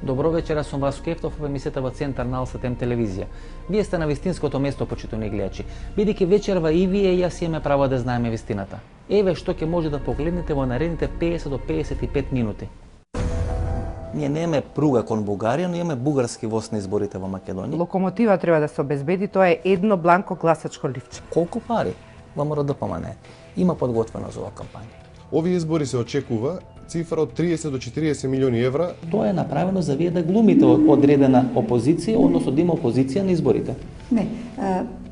Добро вечера, сум Васко Ефтов во емисијата во Центар на АЛСТМ телевизија. Вие сте на вистинското место, почитувани гледачи. Бидејќи вечерва и вие и јас имаме право да знаеме вистината. Еве што ќе може да погледнете во наредните 50 до 55 минути. Ние немаме пруга кон Бугарија, но имаме бугарски воз на изборите во Македонија. Локомотива треба да се обезбеди, тоа е едно бланко гласачко ливче. Колку пари? ВМРО ДПМН има подготвено за оваа кампања. Овие избори се очекува цифра од 30 до 40 милиони евра. Тоа е направено за вие да глумите одредена опозиција, односно да има опозиција на изборите. Не,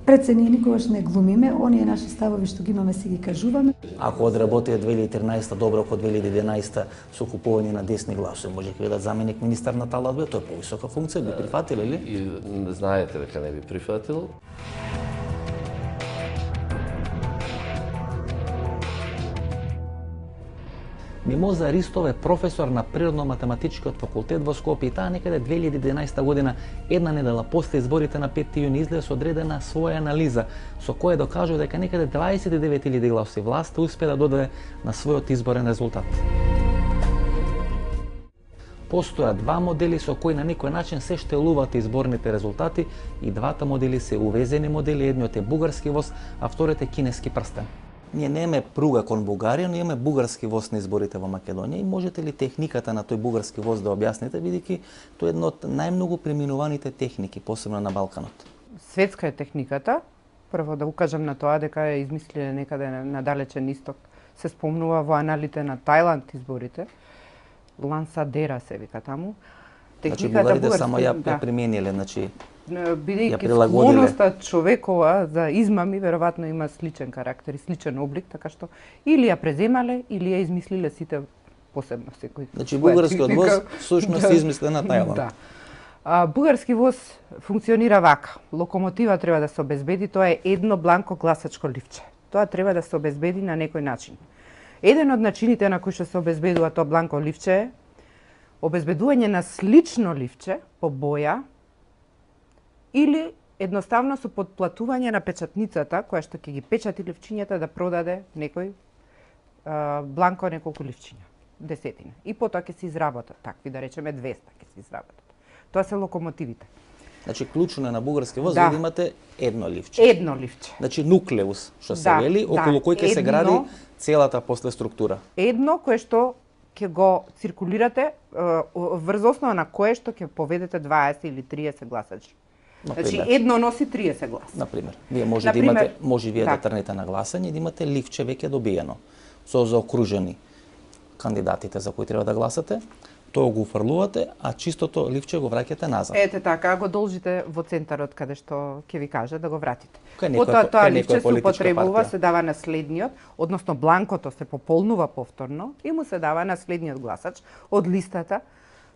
пред се ние никогаш не глумиме, оние наши ставови што ги имаме си ги кажуваме. Ако одработија 2013 добро како 2011 со купување на десни гласови, може ќе бидат заменик министар на Талатбе, тоа е повисока функција, би прифатиле ли? И знаете дека не би прифатил. Мимоза Ристов е професор на Природно-математичкиот факултет во Скопје и таа некаде 2011 година, една недела после изборите на 5 јуни, излезе со одредена своја анализа, со која докажува дека некаде 29.000 гласови власта успе да додаде на својот изборен резултат. Постојат два модели со кои на некој начин се штелуваат изборните резултати и двата модели се увезени модели, едниот е бугарски воз, а вториот е кинески прстен. Ние немаме пруга кон Бугарија, но имаме бугарски воз на изборите во Македонија и можете ли техниката на тој бугарски воз да објасните, бидејќи тоа е една од најмногу преминуваните техники, посебно на Балканот? Светска е техниката. Прво да укажам на тоа дека е измислиле некаде на далечен исток. Се спомнува во аналите на Тајланд изборите. Лансадера се вика таму. Значи бугарите само ја примениле, значи бидејќи склоноста човекова за измами веројатно има сличен карактер и сличен облик, така што или ја преземале или ја измислиле сите посебно секој. Значи бугарскиот воз всушност е измислен на Тајланд. Да. Бугарски воз функционира вака. Локомотива треба да се обезбеди, тоа е едно бланко гласачко ливче. Тоа треба да се обезбеди на некој начин. Еден од начините на кои што се обезбедува тоа бланко ливче е обезбедување на слично ливче по боја или едноставно со подплатување на печатницата која што ќе ги печати ливчињата да продаде некој бланко неколку ливчиња, десетина. И потоа ќе се изработат такви, да речеме 200 ќе се изработат. Тоа се локомотивите. Значи клучно е на бугарски воз да имате едно ливче. Едно ливче. Значи нуклеус, што се вели, околу кој ќе се гради целата после структура. Едно кое што ќе го циркулирате врз основа на кое што ќе поведете 20 или 30 гласачи. Значи едно носи 30 гласа. Например, вие може да имате, може вие да трнете на гласање и да имате ливче веќе добиено со заокружени кандидатите за кои треба да гласате. Тоа го уфрлувате, а чистото ливче го враќате назад. Ете така, го должите во центарот каде што ќе ви каже да го вратите. Потоа тоа ливче се употребува, се дава на следниот, односно бланкото се пополнува повторно и му се дава на следниот гласач од листата.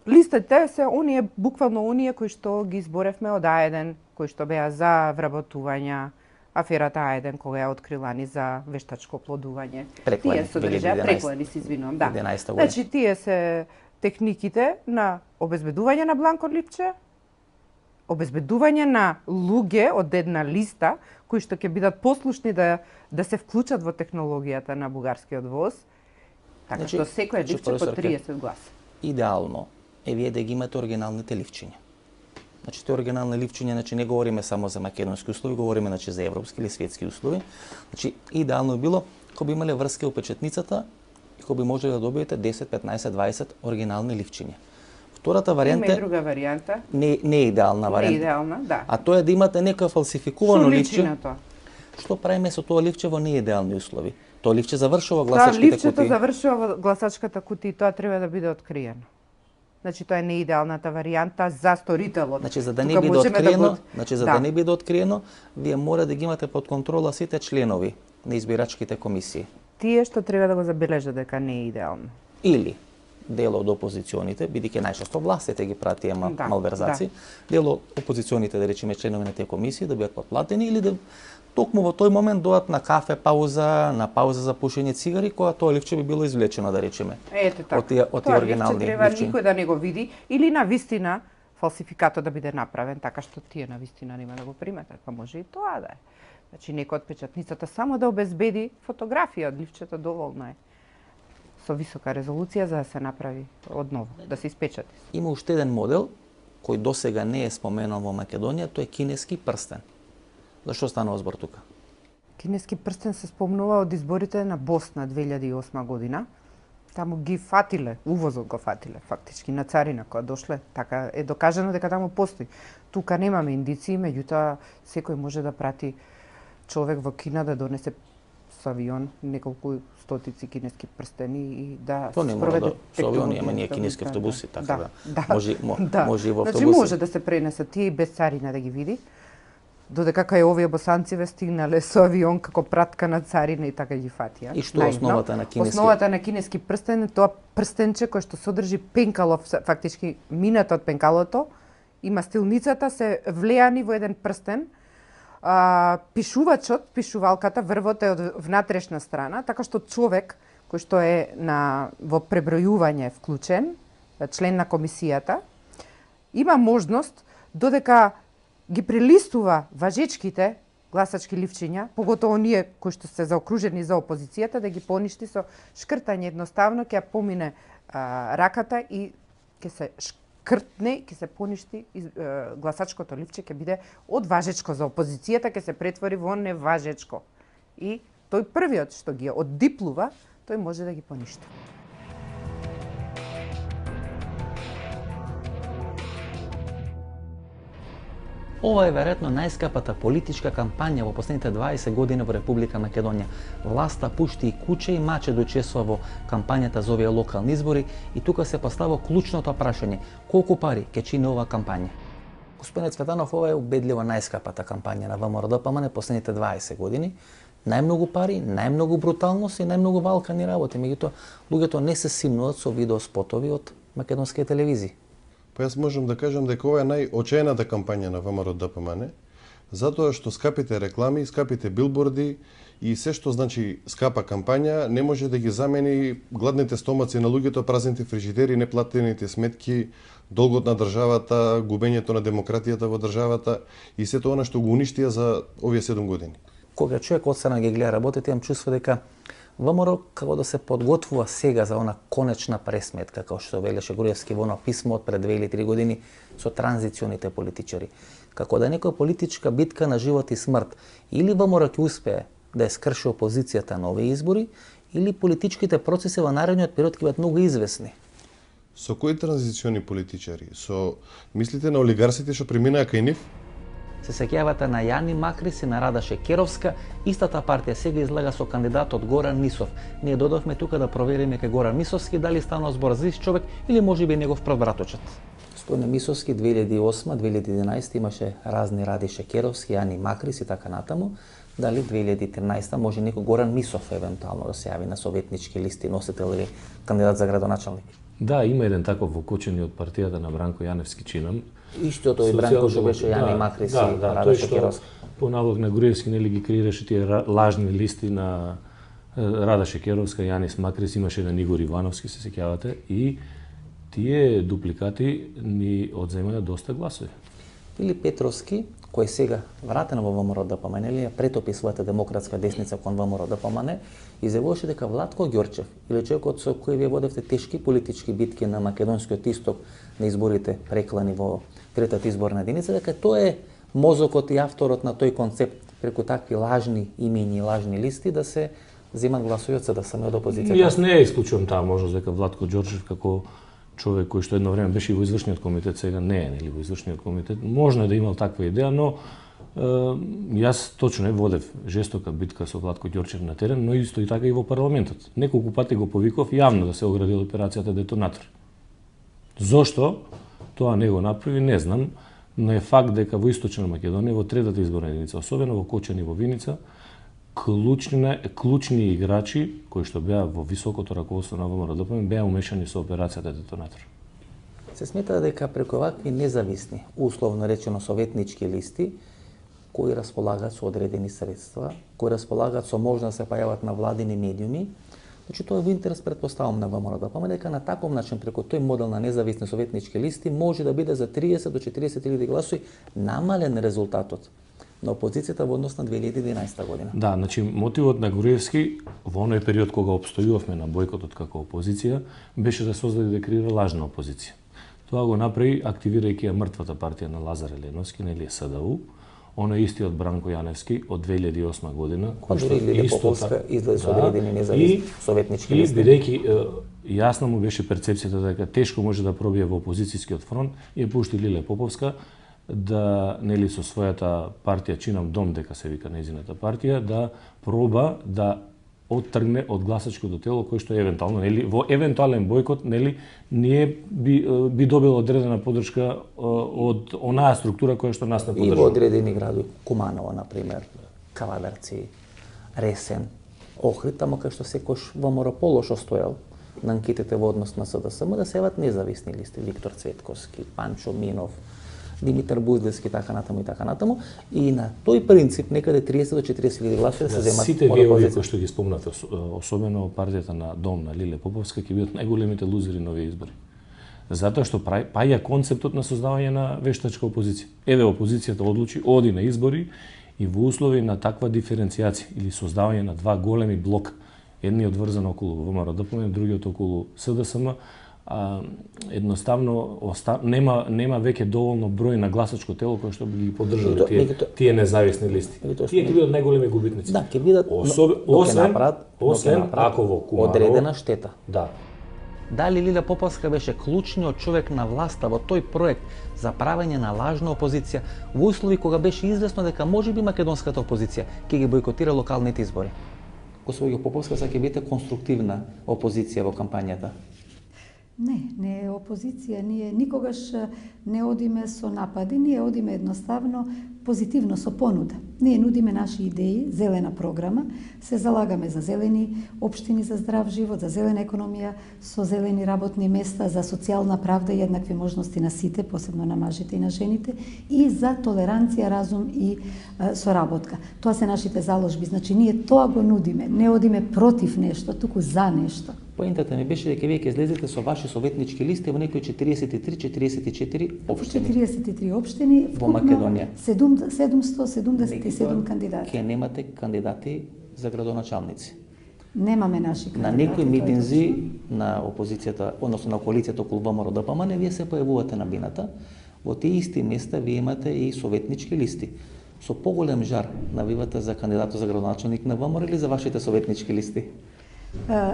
Листите се оние, буквално оние кои што ги изборевме од А1, кои што беа за вработувања, аферата А1 кога ја открилани за вештачко оплодување. Тие содржаа преклани, се извинувам, да. Значи тие се техниките на обезбедување на бланко ливче, обезбедување на луѓе од една листа кои што ќе бидат послушни да се вклучат во технологијата на бугарскиот воз. Така што секој ливче по 30 гласа. Идеално е вие да ги имате оригиналните ливчиња. Значи те оригинални ливчиња, значи не говориме само за македонски услови, говориме значи за европски или светски услови. Значи идеално би било кога би имале врска у печатницата и кога би можеле да добиете 10, 15, 20 оригинални ливчиња. Втората варијанта има и друга варијанта. Не е идеална варијанта. Не е идеална, да. А тоа е да имате некој фалсификувано ливче. Што правиме со тоа ливче во неидеални услови? Тоа ливче завршува гласачките кутии. Ливчето завршува гласачката кутија и тоа треба да биде откриено. Значи тоа е неидеалната варијанта за сторителот. Значи за да не биде откриено, да не биде откриено, вие мора да ги имате под контрола сите членови на избирачките комисии. Тие што треба да го забележат дека не е идеално. Или дел од опозиционите, бидејќи најчесто властите ги прават тие малверзации, дел од опозиционите, да речеме членови на тие комисии да бидат подплатени или да токму во тој момент доат на кафе пауза, на пауза за пушење цигари, кога тоа ливче би било извлечено, да речеме. Ете така. Од тие оригинални ливче треба никој да не го види или на вистина фалсификатот да биде направен така што тие на вистина нема да го приметат, па може и тоа да е. Значи некој од печатницата само да обезбеди фотографија од ливчето доволно е. со висока резолуција за да се направи одново, да се испечати. Има уште еден модел кој досега не е споменал во Македонија, тој е кинески прстен. Зашто станува збор тука? Кинески прстен се спомнува од изборите на Босна 2008 година. Таму ги фатиле, увозот го фатиле фактички на царина кога дошле, така е докажано дека таму постои. Тука немаме индиции, меѓутоа секој може да прати човек во Кина да донесе со авион неколку стотици кинески прстени и да То не мора да со авион, ама ние кинески автобуси, така да. Може и во автобуси. Значи може да се пренесат тие и без царина да ги види. Додека кај овие босанциве стигнале со авион како пратка на царина и така ги фатија. И што е основата на кинески? Основата на кинески прстен е тоа прстенче кој што содржи пенкало, фактички мината од пенкалото, има стилницата, се влеани во еден прстен. Пишувачот, пишувалката, врвот е од внатрешна страна, така што човек кој што е во пребројување вклучен, член на комисијата, има можност додека ги прелистува важечките гласачки ливчиња, поготово оние кои што се заокружени за опозицијата, да ги поништи со шкртање едноставно, ќе помине раката и ќе се шкртне, ќе се поништи гласачкото ливче, ќе биде од важечко за опозицијата, ќе се претвори во неважечко. И тој првиот што ги оддиплува, тој може да ги поништи. Ова е веројатно најскапата политичка кампања во последните 20 години во Република Македонија. Власта пушти и куче и маче да учествува во кампањата за овие локални избори и тука се поставува клучното прашање: колку пари ќе чини оваа кампања? Господин Цветанов, ова е убедливо најскапата кампања на ВМРО-ДПМН последните 20 години. Најмногу пари, најмногу бруталност и најмногу валкани работи. Меѓутоа, луѓето не се симнуваат со видеоспотови од македонски телевизии. Па јас можам да кажам дека ова е најочаената кампања на ВМРО-ДПМН, затоа што скапите реклами, скапите билборди и се што значи скапа кампања не може да ги замени гладните стомаци на луѓето, празните фрижидери, неплатените сметки, долгот на државата, губењето на демократијата во државата и сето она што го уништија за овие 7 години. Кога човек одстрана ги гледа работите, имам чувство дека ВМРО како да се подготвува сега за она конечна пресметка, како што велеше Груевски во оно писмо од пред 2 или 3 години со транзиционите политичари. Како да некоја политичка битка на живот и смрт. Или ВМРО ќе успее да ја скрши опозицијата на овие избори, или политичките процеси во наредниот период ќе бидат многу известни. Со кои транзициони политичари? Мислите на олигарсите што преминаа кај нив? Се сеќавате на Јани Макрис и на Рада Шекеровска, истата партија сега излага со кандидатот Горан Мисов. Ние додовме тука да провериме кај Горан Мисовски дали станува збор за ист човек или можеби негов првбраточет. Господин Мисовски 2008-2011 имаше разни Ради Шекеровски, Јани Макрис и така натаму. Дали 2013 може некој Горан Мисов евентуално да се јави на советнички листи, носител или кандидат за градоначалник? Да, има еден таков вокочени од партијата на Бранко Јаневски чинам. Исто тој Бранко што беше Јани Макрис и Рада Шекеровски. По налог на Груевски нели ги креираше тие лажни листи на Рада Шекеровска, Јанис Макрис, имаше еден Игор Ивановски, се сеќавате, и тие дупликати ни одземаја доста гласови. Филип Петровски, кој сега вратен во ВМРО-ДПМН, или претопи својата демократска десница кон ВМРО-ДПМН, изјавуваше дека Владко Ѓорчев, или човекот со кој вие водевте тешки политички битки на македонскиот исток на изборите преклани во третата изборна единица, дека тоа е мозокот и авторот на тој концепт преку такви лажни имени и лажни листи да се земат гласови од СДСМ од опозицијата. Јас не исклучувам таа можност дека Владко Ѓорчев како човек кој што едно време беше и во извршниот комитет, сега не е, нели, во извршниот комитет, можно да имал таква идеја, но јас точно водев жестока битка со Владко Ѓорчев на терен, но исто и така и во парламентот. Неколку пати го повиков јавно да се огради операцијата Детонатор. Зошто тоа не го направи, не знам, но е факт дека во Источна Македонија, во третата изборна единица, особено во Кочани и во Виница, клучни играчи кои што беа во високото раководство на ВМРО-ДПМН беа умешани со операцијата Детонатор. Се смета дека преку вакви независни, условно речено советнички листи, кои располагаат со одредени средства, кои располагаат со можност да се појават на владини медиуми, значи тоа е во интерес, претпоставам, на ВМРО-ДПМН, дека на таков начин преку тој модел на независни советнички листи може да биде за 30 до 40 илјади гласови намален резултатот на опозицијата во однос на 2011 година. Да, значи мотивот на Груевски во оној период кога обстојувавме на бојкотот како опозиција беше да создаде да креира лажна опозиција. Тоа го направи активирајќи ја мртвата партија на Лазар Еленовски, нели СДУ, оној истиот Бранко Јаневски од 2008 година, кој што Лиле Поповска излезе со одредени независни советнички листи. И бидејќи јасно му беше перцепцијата дека тешко може да пробие во опозицијскиот фронт, ја пушти Лиле Поповска да нели со својата партија Чинам дом, дека се вика нејзината партија, да проба да оттргне од гласачкото тело кој што евентуално нели во евентуален бојкот нели ние би добило одредена поддршка од онаа структура која што нас не поддржува. И во одредени градови, Куманово на пример, Кавадарци, Ресен, Охрид, тамо кај што секош ВМРО полошо стоел на анкетите во однос на СДСМ да се еват независни листи, Виктор Цветковски, Панчо Минов, Димитар Буздевски, така натаму и така натаму. И на тој принцип некаде 30 до 40.000 гласови да се земат. Сите вие овие кои што ги спомнате, особено партијата на Дом на Лиле Поповска, ќе бидат најголемите лузери на овие избори. Затоа што паја концептот на создавање на вештачка опозиција. Еве опозицијата одлучи, оди на избори и во услови на таква диференцијација или создавање на два големи блока, едниот врзан околу ВМРО-ДПМН, другиот околу СДСМ, едноставно нема веќе доволно број на гласачко тело кој што би ги поддржале тие независни листи. Тие ќе бидат најголеми губитници. Да, ќе бидат освен ако во Куманово одредена штета. Да. Дали Лиле Поповска беше клучниот човек на власта во тој проект за правење на лажна опозиција во услови кога беше известно дека можеби македонската опозиција ќе ги бойкотира локалните избори? Госпоѓо Поповска, са ќе бидете конструктивна опозиција во кампањата? Не е опозиција. Ние никогаш не одиме со напади, ние одиме едноставно позитивно со понуда. Ние нудиме наши идеи, зелена програма, се залагаме за зелени општини за здрав живот, за зелена економија, со зелени работни места, за социјална правда и еднакви можности на сите, посебно на мажите и на жените, и за толеранција, разум и соработка. Тоа се нашите заложби. Значи, ние тоа го нудиме. Не одиме против нешто, туку за нешто. Поентата ми беше дека вие ќе излезете со ваши советнички листи во некои 43-44 општини. 43 општини, во Македонија. 777 кандидати. Ке немате кандидати за градоначалници. Немаме наши кандидати. На некои митинзи на опозицијата, односно на коалицијата околу ВМРО-ДПМН, вие се појавувате на бината. Во тие исти места вие имате и советнички листи. Со поголем жар навивате за кандидатот за градоначалник на ВМРО или за вашите советнички листи?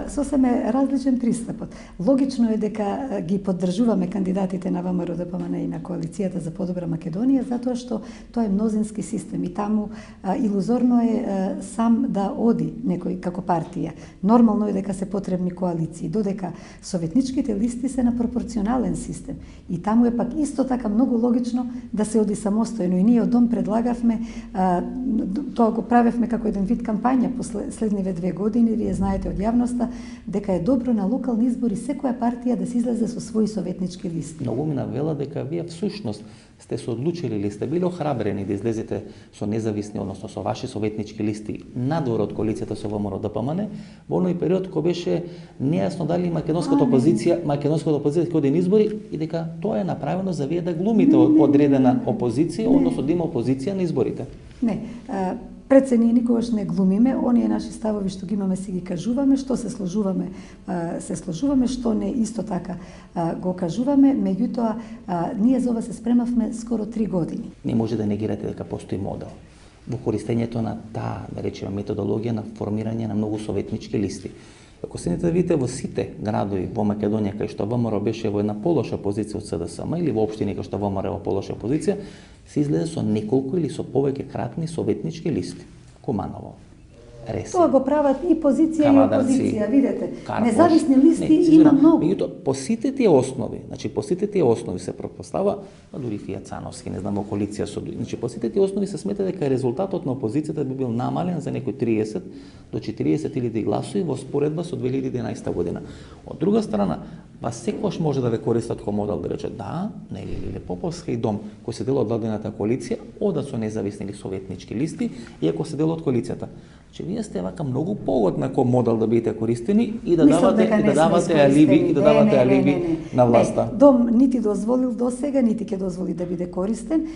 Сосеме различен пристапот. Логично е дека ги поддржуваме кандидатите на ВМРО-ДПМН и на коалицијата за подобра Македонија, затоа што тоа е мнозински систем и таму илузорно е сам да оди некој како партија. Нормално е дека се потребни коалиции, додека советничките листи се на пропорционален систем. И таму е пак исто така многу логично да се оди самостојно. И ние од Дом предлагавме, тоа го правевме како еден вид кампања последниве 2 години, вие знаете од јавноста, дека е добро на локални избори секоја партија да се излезе со своји советнички листи. Многу ми навела дека вие всушност сте се одлучили или сте били охрабрени да излезете со независни, односно со ваши советнички листи надвор од коалицијата со ВМРО-ДПМН во оној период кога беше нејасно дали македонската опозиција ќе оди на избори и дека тоа е направено за вие да глумите одредена опозиција, односно да има опозиција на изборите. Не, пред се ние никогаш не глумиме, оние наши ставови што ги имаме си ги кажуваме, што се сложуваме, што не исто така го кажуваме, меѓутоа ние за ова се спремавме скоро 3 години. Не може да негирате дека постои модел во користењето на таа, да речеме, методологија на формирање на многу советнички листи. Ако седнете да видите во сите градови во Македонија кај што ВМРО беше во една полоша позиција од СДСМ или во општини кај што ВМРО е во полоша позиција, се излезе со неколку или со повеќе кратни советнички листи. Куманово, Ресен, Тоа го прават и позиција и опозиција, видете. Карпош, Независни листи има многу. Меѓутоа, по сите тие основи, се претпостава, дури Фија Цановски, не знам, во коалиција со други. Значи, по сите тие основи се смета дека резултатот на опозицијата би бил намален за некои 30 до 40.000 гласови во споредба со 2011 година. Од друга страна, вас секојаш може да ве користат како модел да рече да, нели Лиле Поповска и Дом, кој се дел од владината коалиција, одат со независни или советнички листи, иако се дел од коалицијата. че вие сте вака многу погодна кој модел да бидете користени и да давате алиби на власта. Не, Дом нити дозволил до сега, нити ќе дозволи да биде користен.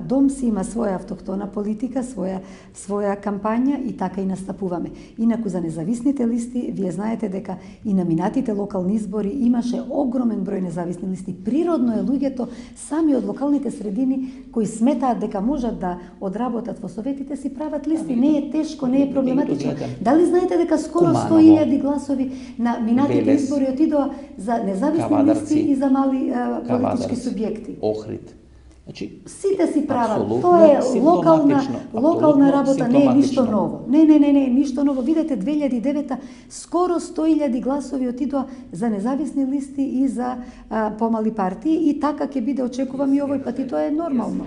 Дом си има своја автохтона политика, своја кампања и така и настапуваме. Инаку за независните листи, вие знаете дека и на минатите локални избори имаше огромен број независни листи. Природно е луѓето сами од локалните средини кои сметаат дека можат да одработат во советите си прават листи. Не е тешко, не е проблематично. Дали знаете дека скоро 100.000 гласови на минатите избори отидоа за независни листи и за мали политички субјекти? Охрид. Значи, сите си прават. Тоа е локална работа, не е ништо ново. Не, ништо ново. Видете, 2009 скоро 100.000 гласови отидоа за независни листи и за помали партии и така ќе биде, очекувам и овој пат, и тоа е нормално.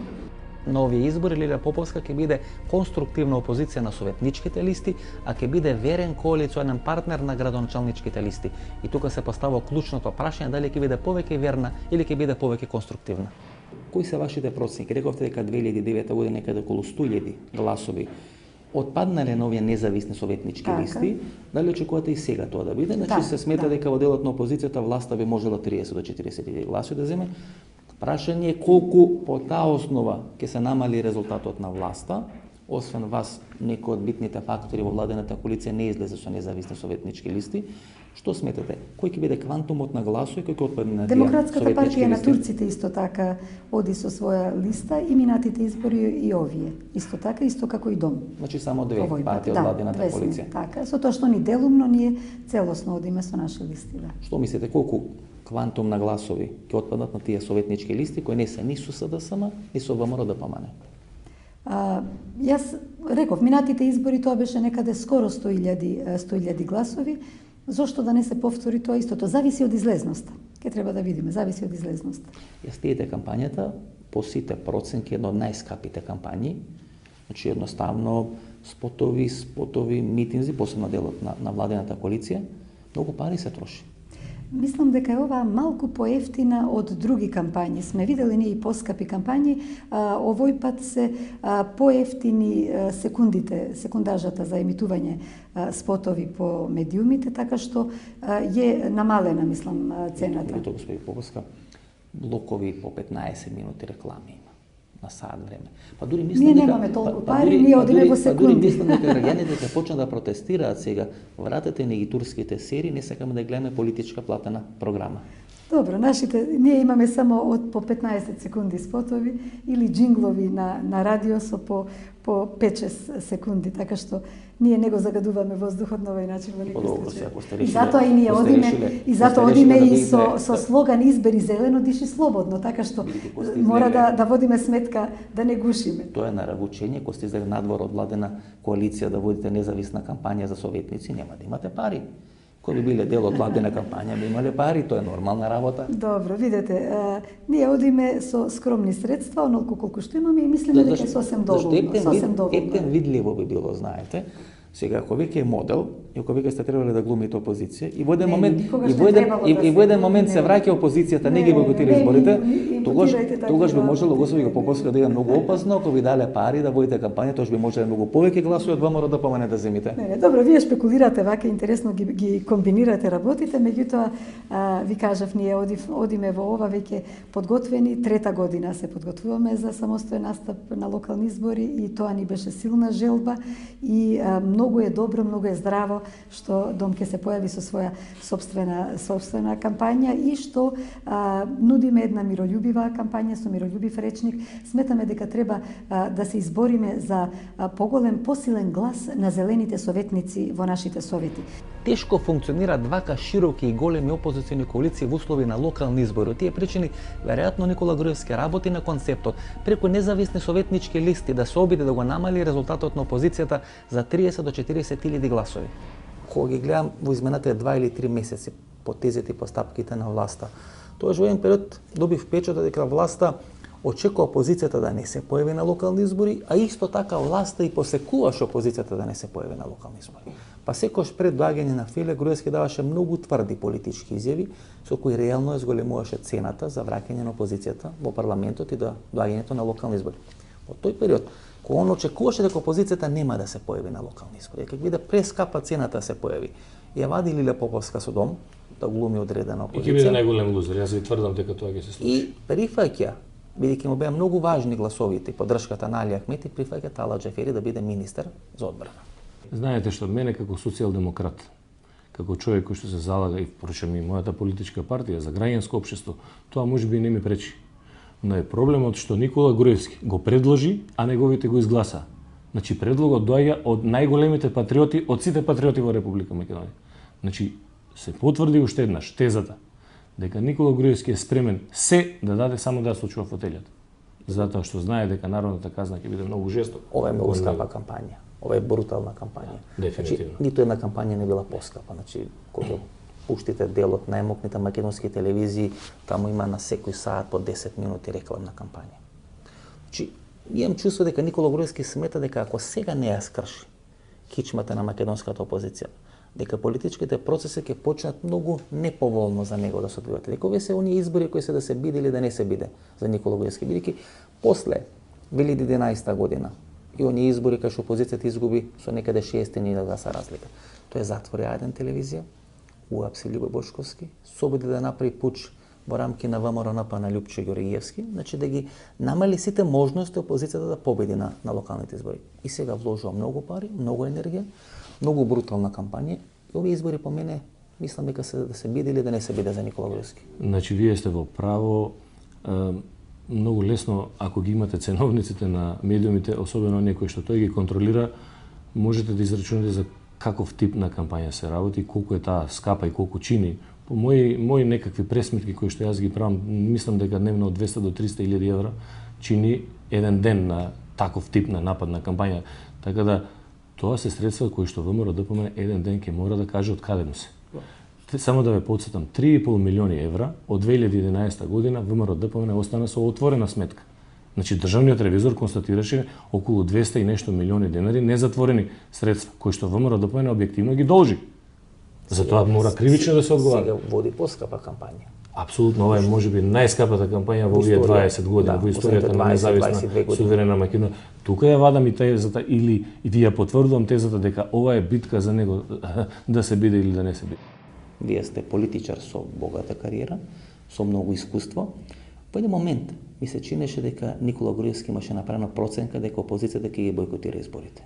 На овие избори Лилија Поповска ќе биде конструктивна опозиција на советничките листи, а ќе биде верен коалиционен партнер на градоначалничките листи. И тука се поставува клучното прашање дали ќе биде повеќе верна или ќе биде повеќе конструктивна. Кои се вашите проценки? Рековте дека 2009 година некаде околу 100.000 гласови отпаднале на овие независни советнички листи. Дали очекувате и сега тоа да биде? Значи се смета дека во делот на опозицијата власта би можела 30 до 40.000 гласови да земе. Прашање е колку по таа основа ќе се намали резултатот на власта. Освен вас, некои од битните фактори во владената коалиција не излезе со независни советнички листи. Што сметате? Кој ќе биде квантумот на гласови кој ќе отпадне на тие Демократската партија на турците исто така оди со своја листа и минатите избори и овие. Исто така, исто како и Дом. Значи само две партии од владената коалиција. Така, со тоа што ни делумно, ние целосно одиме со наши листи, да. Што мислите, колку квантум на гласови ќе отпаднат на тие советнички листи кои не се ни со СДСМ, ни со ВМРО-ДПМН? Јас реков, минатите избори тоа беше некаде скоро 100.000 гласови. Зошто да не се повтори тоа истото? Зависи од излезноста. Ке треба да видиме, зависи од излезноста. Ја стиете кампањата, по сите проценки, една од најскапите кампањи. Значи, едноставно, спотови, митинзи, посебно делот на владената коалиција, многу пари се троши. Мислам дека е ова малку поевтина од други кампањи. Сме видели ние и поскапи кампањи, овој пат се поевтини секундажата за емитување спотови по медиумите, така што е намалена, мислам, цената. Видите, господи Поповска, блокови по 15 минути реклами има на саат време. Па дури мислам ние немаме толку пари, ние одиме во секунди. Дури мислам дека граѓаните ќе почнат да протестираат сега. Вратете ни ги турските серии, не сакаме да гледаме политичка платена програма. Добро, ние имаме само од по 15 секунди спотови или джинглови на радио со по 5-6 секунди, така што ние не го загадуваме воздухот на овој начин во никој случај. И затоа и ние одиме и со слоган избери зелено, диши слободно, така што мора да водиме сметка да не гушиме. Тоа е наравучење, кога сте излезли надвор од владена коалиција да водите независна кампања за советници, нема да имате пари. Кои би биле дел од владена кампања, би имале пари, тоа е нормална работа. Добро, видете, ние одиме со скромни средства, онолку колку што имаме и мислиме дека е сосем доволно. Ептен видливо би било, знаете. Сега, ако веќе е модел, и ако веќе сте требале да глумите опозиција, и во еден момент се враќа опозицијата, не ги бойкотира изборите, тогаш би можело господи го Поповска да е многу опасно, ако ви дале пари да водите кампања, тогаш би можеле многу повеќе гласови од ВМРО-ДПМН да земите. Не, добро, вие шпекулирате вака интересно ги комбинирате работите, меѓутоа ви кажав, ние одиме во ова веќе подготвени, трета година се подготвуваме за самостоен настап на локални избори и тоа ни беше силна желба и многу е добро, многу е здраво што Дом ќе се појави со своја собствена кампања и што нудиме една мирољубива кампања со мирољубив речник. Сметаме дека треба да се избориме за поголем, посилен глас на зелените советници во нашите совети. Тешко функционираат вака широки и големи опозициони коалиции во услови на локални избори. Тие причини, веројатно Никола Груевски работи на концептот преку независни советнички листи да се обиде да го намали резултатот на опозицијата за 30 до 40.000 гласови. Кога ги гледам во изминатите 2 или 3 месеци потезите и постапките на власта, тоа во еден период добив впечаток дека власта очекува опозицијата да не се појави на локални избори, а исто така власта и посекуваше опозицијата да не се појави на локални избори. Па секојаш пред доаѓање на Филе, Груевски даваше многу тврди политички изјави со кои реално зголемуваше цената за враќање на опозицијата во парламентот и до доаѓањето на локални избори. Во тој период Кога он очекуваше дека опозицијата нема да се појави на локални избори, дека биде прескапа цената да се појави. Ја вади Лиле Поповска со дом, да глуми одредена опозиција. И ќе биде најголем лузер, јас ви тврдам дека тоа ќе се случи. И прифаќа, бидејќи му беа многу важни гласовите и поддршката на Али Ахмети, прифаќа Талат Џафери да биде министер за одбрана. Знаете што, мене како социјалдемократ, како човек кој што се залага и впрочем и мојата политичка партија за граѓанско општество, тоа можеби не ми пречи. Но е проблемот што Никола Груевски го предложи, а неговите го изгласа. Значи предлогот доаѓа од најголемите патриоти, од сите патриоти во Република Македонија. Значи се потврди уште еднаш тезата дека Никола Груевски е спремен се да даде само да случува фотелјата. Затоа што знае дека народната казна ќе биде многу жестока. Ова е многу скапа кампања. Ова е брутална кампања. Дефинитивно. Значи, ниту една кампања не била поскапа. Значи, кога пуштите дел од најмокните македонски телевизии, таму има на секој саат по 10 минути рекламна кампања. Значи, имам чувство дека Никола Груевски смета дека ако сега не ја скрши кичмата на македонската опозиција, дека политичките процеси ќе почнат многу неповолно за него да се одвиваат. Дека овие се оние избори кои се да се биде или да не се биде за Никола Груевски, бидејќи после 2011 година и оние избори кај што опозицијата изгуби со некаде 6.000 гласа разлика. Тој затвори еден телевизија, уапси Љубој Бошковски, се обиди да направи пуч во рамки на ВМРО-НП на Љупчо Ѓоргиевски, значи да ги намали сите можности опозицијата да победи на локалните избори. И сега вложува многу пари, многу енергија, многу брутална кампања. И овие избори по мене мислам дека се да се биде или да не се биде за Никола Груевски. Значи вие сте во право, многу лесно ако ги имате ценовниците на медиумите, особено оние кои што тој ги контролира, можете да израчунате за каков тип на кампања се работи, колку е таа скапа и колку чини. По мои некакви пресметки кои што јас ги правам, мислам дека дневно од 200 до 300 илјади евра чини еден ден на таков тип на напад на кампања. Така да тоа се средства кои што ВМРО-ДПМН еден ден ќе мора да каже од каде му се. Само да ве потсетам, 3,5 милиони евра од 2011 година ВМРО-ДПМН остана со отворена сметка. Значи државниот ревизор констатираше околу 200 и нешто милиони денари незатворени средства кои што ВМРО-ДПМН објективно ги должи. Затоа мора кривично да се одговара. Сега води поскапа кампања. Апсолутно, ова е можеби најскапата кампања во овие 20 години, во историјата на независна суверена Македонија. Тука ја вадам и тезата или и ви ја потврдувам тезата дека ова е битка за него да се биде или да не се биде. Вие сте политичар со богата кариера, со многу искуство. Во еден момент ми се чинеше дека Никола Груевски имаше направена проценка дека опозицијата ќе ги бойкотира изборите.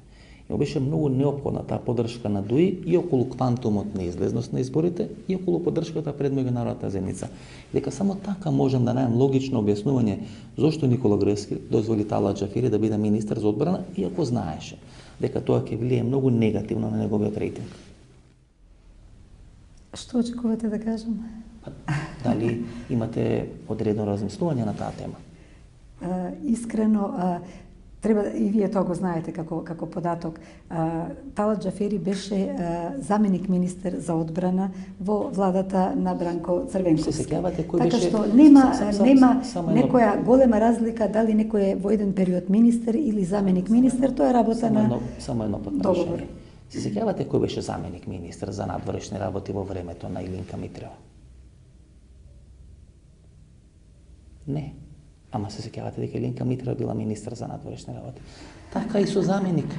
И беше многу неопходна таа поддршка на ДУИ и околу квантумот на излезност на изборите и околу поддршката пред меѓународната заедница. Дека само така можам да најдам логично објаснување зошто Никола Груевски дозволи Талат Џафери да биде министер за одбрана, иако знаеше дека тоа ќе влие многу негативно на неговиот рейтинг. Што очекувате да кажам? Дали имате одредено размислување на таа тема? Искрено, треба и вие тоа го знаете како податок. Талат Џафери беше заменик министер за одбрана во владата на Бранко Црвенковски. Се сеќавате кој така беше? Што нема некоја голема разлика дали некој е во еден период министер или заменик министер, тоа е работа на само едно договор. Се сеќавате кој беше заменик министер за надворешни работи во времето на Илинка Митрева? Не. Ама се сеќавате дека Илинка Митрева била министер за надворешни работи. Така и со заменик.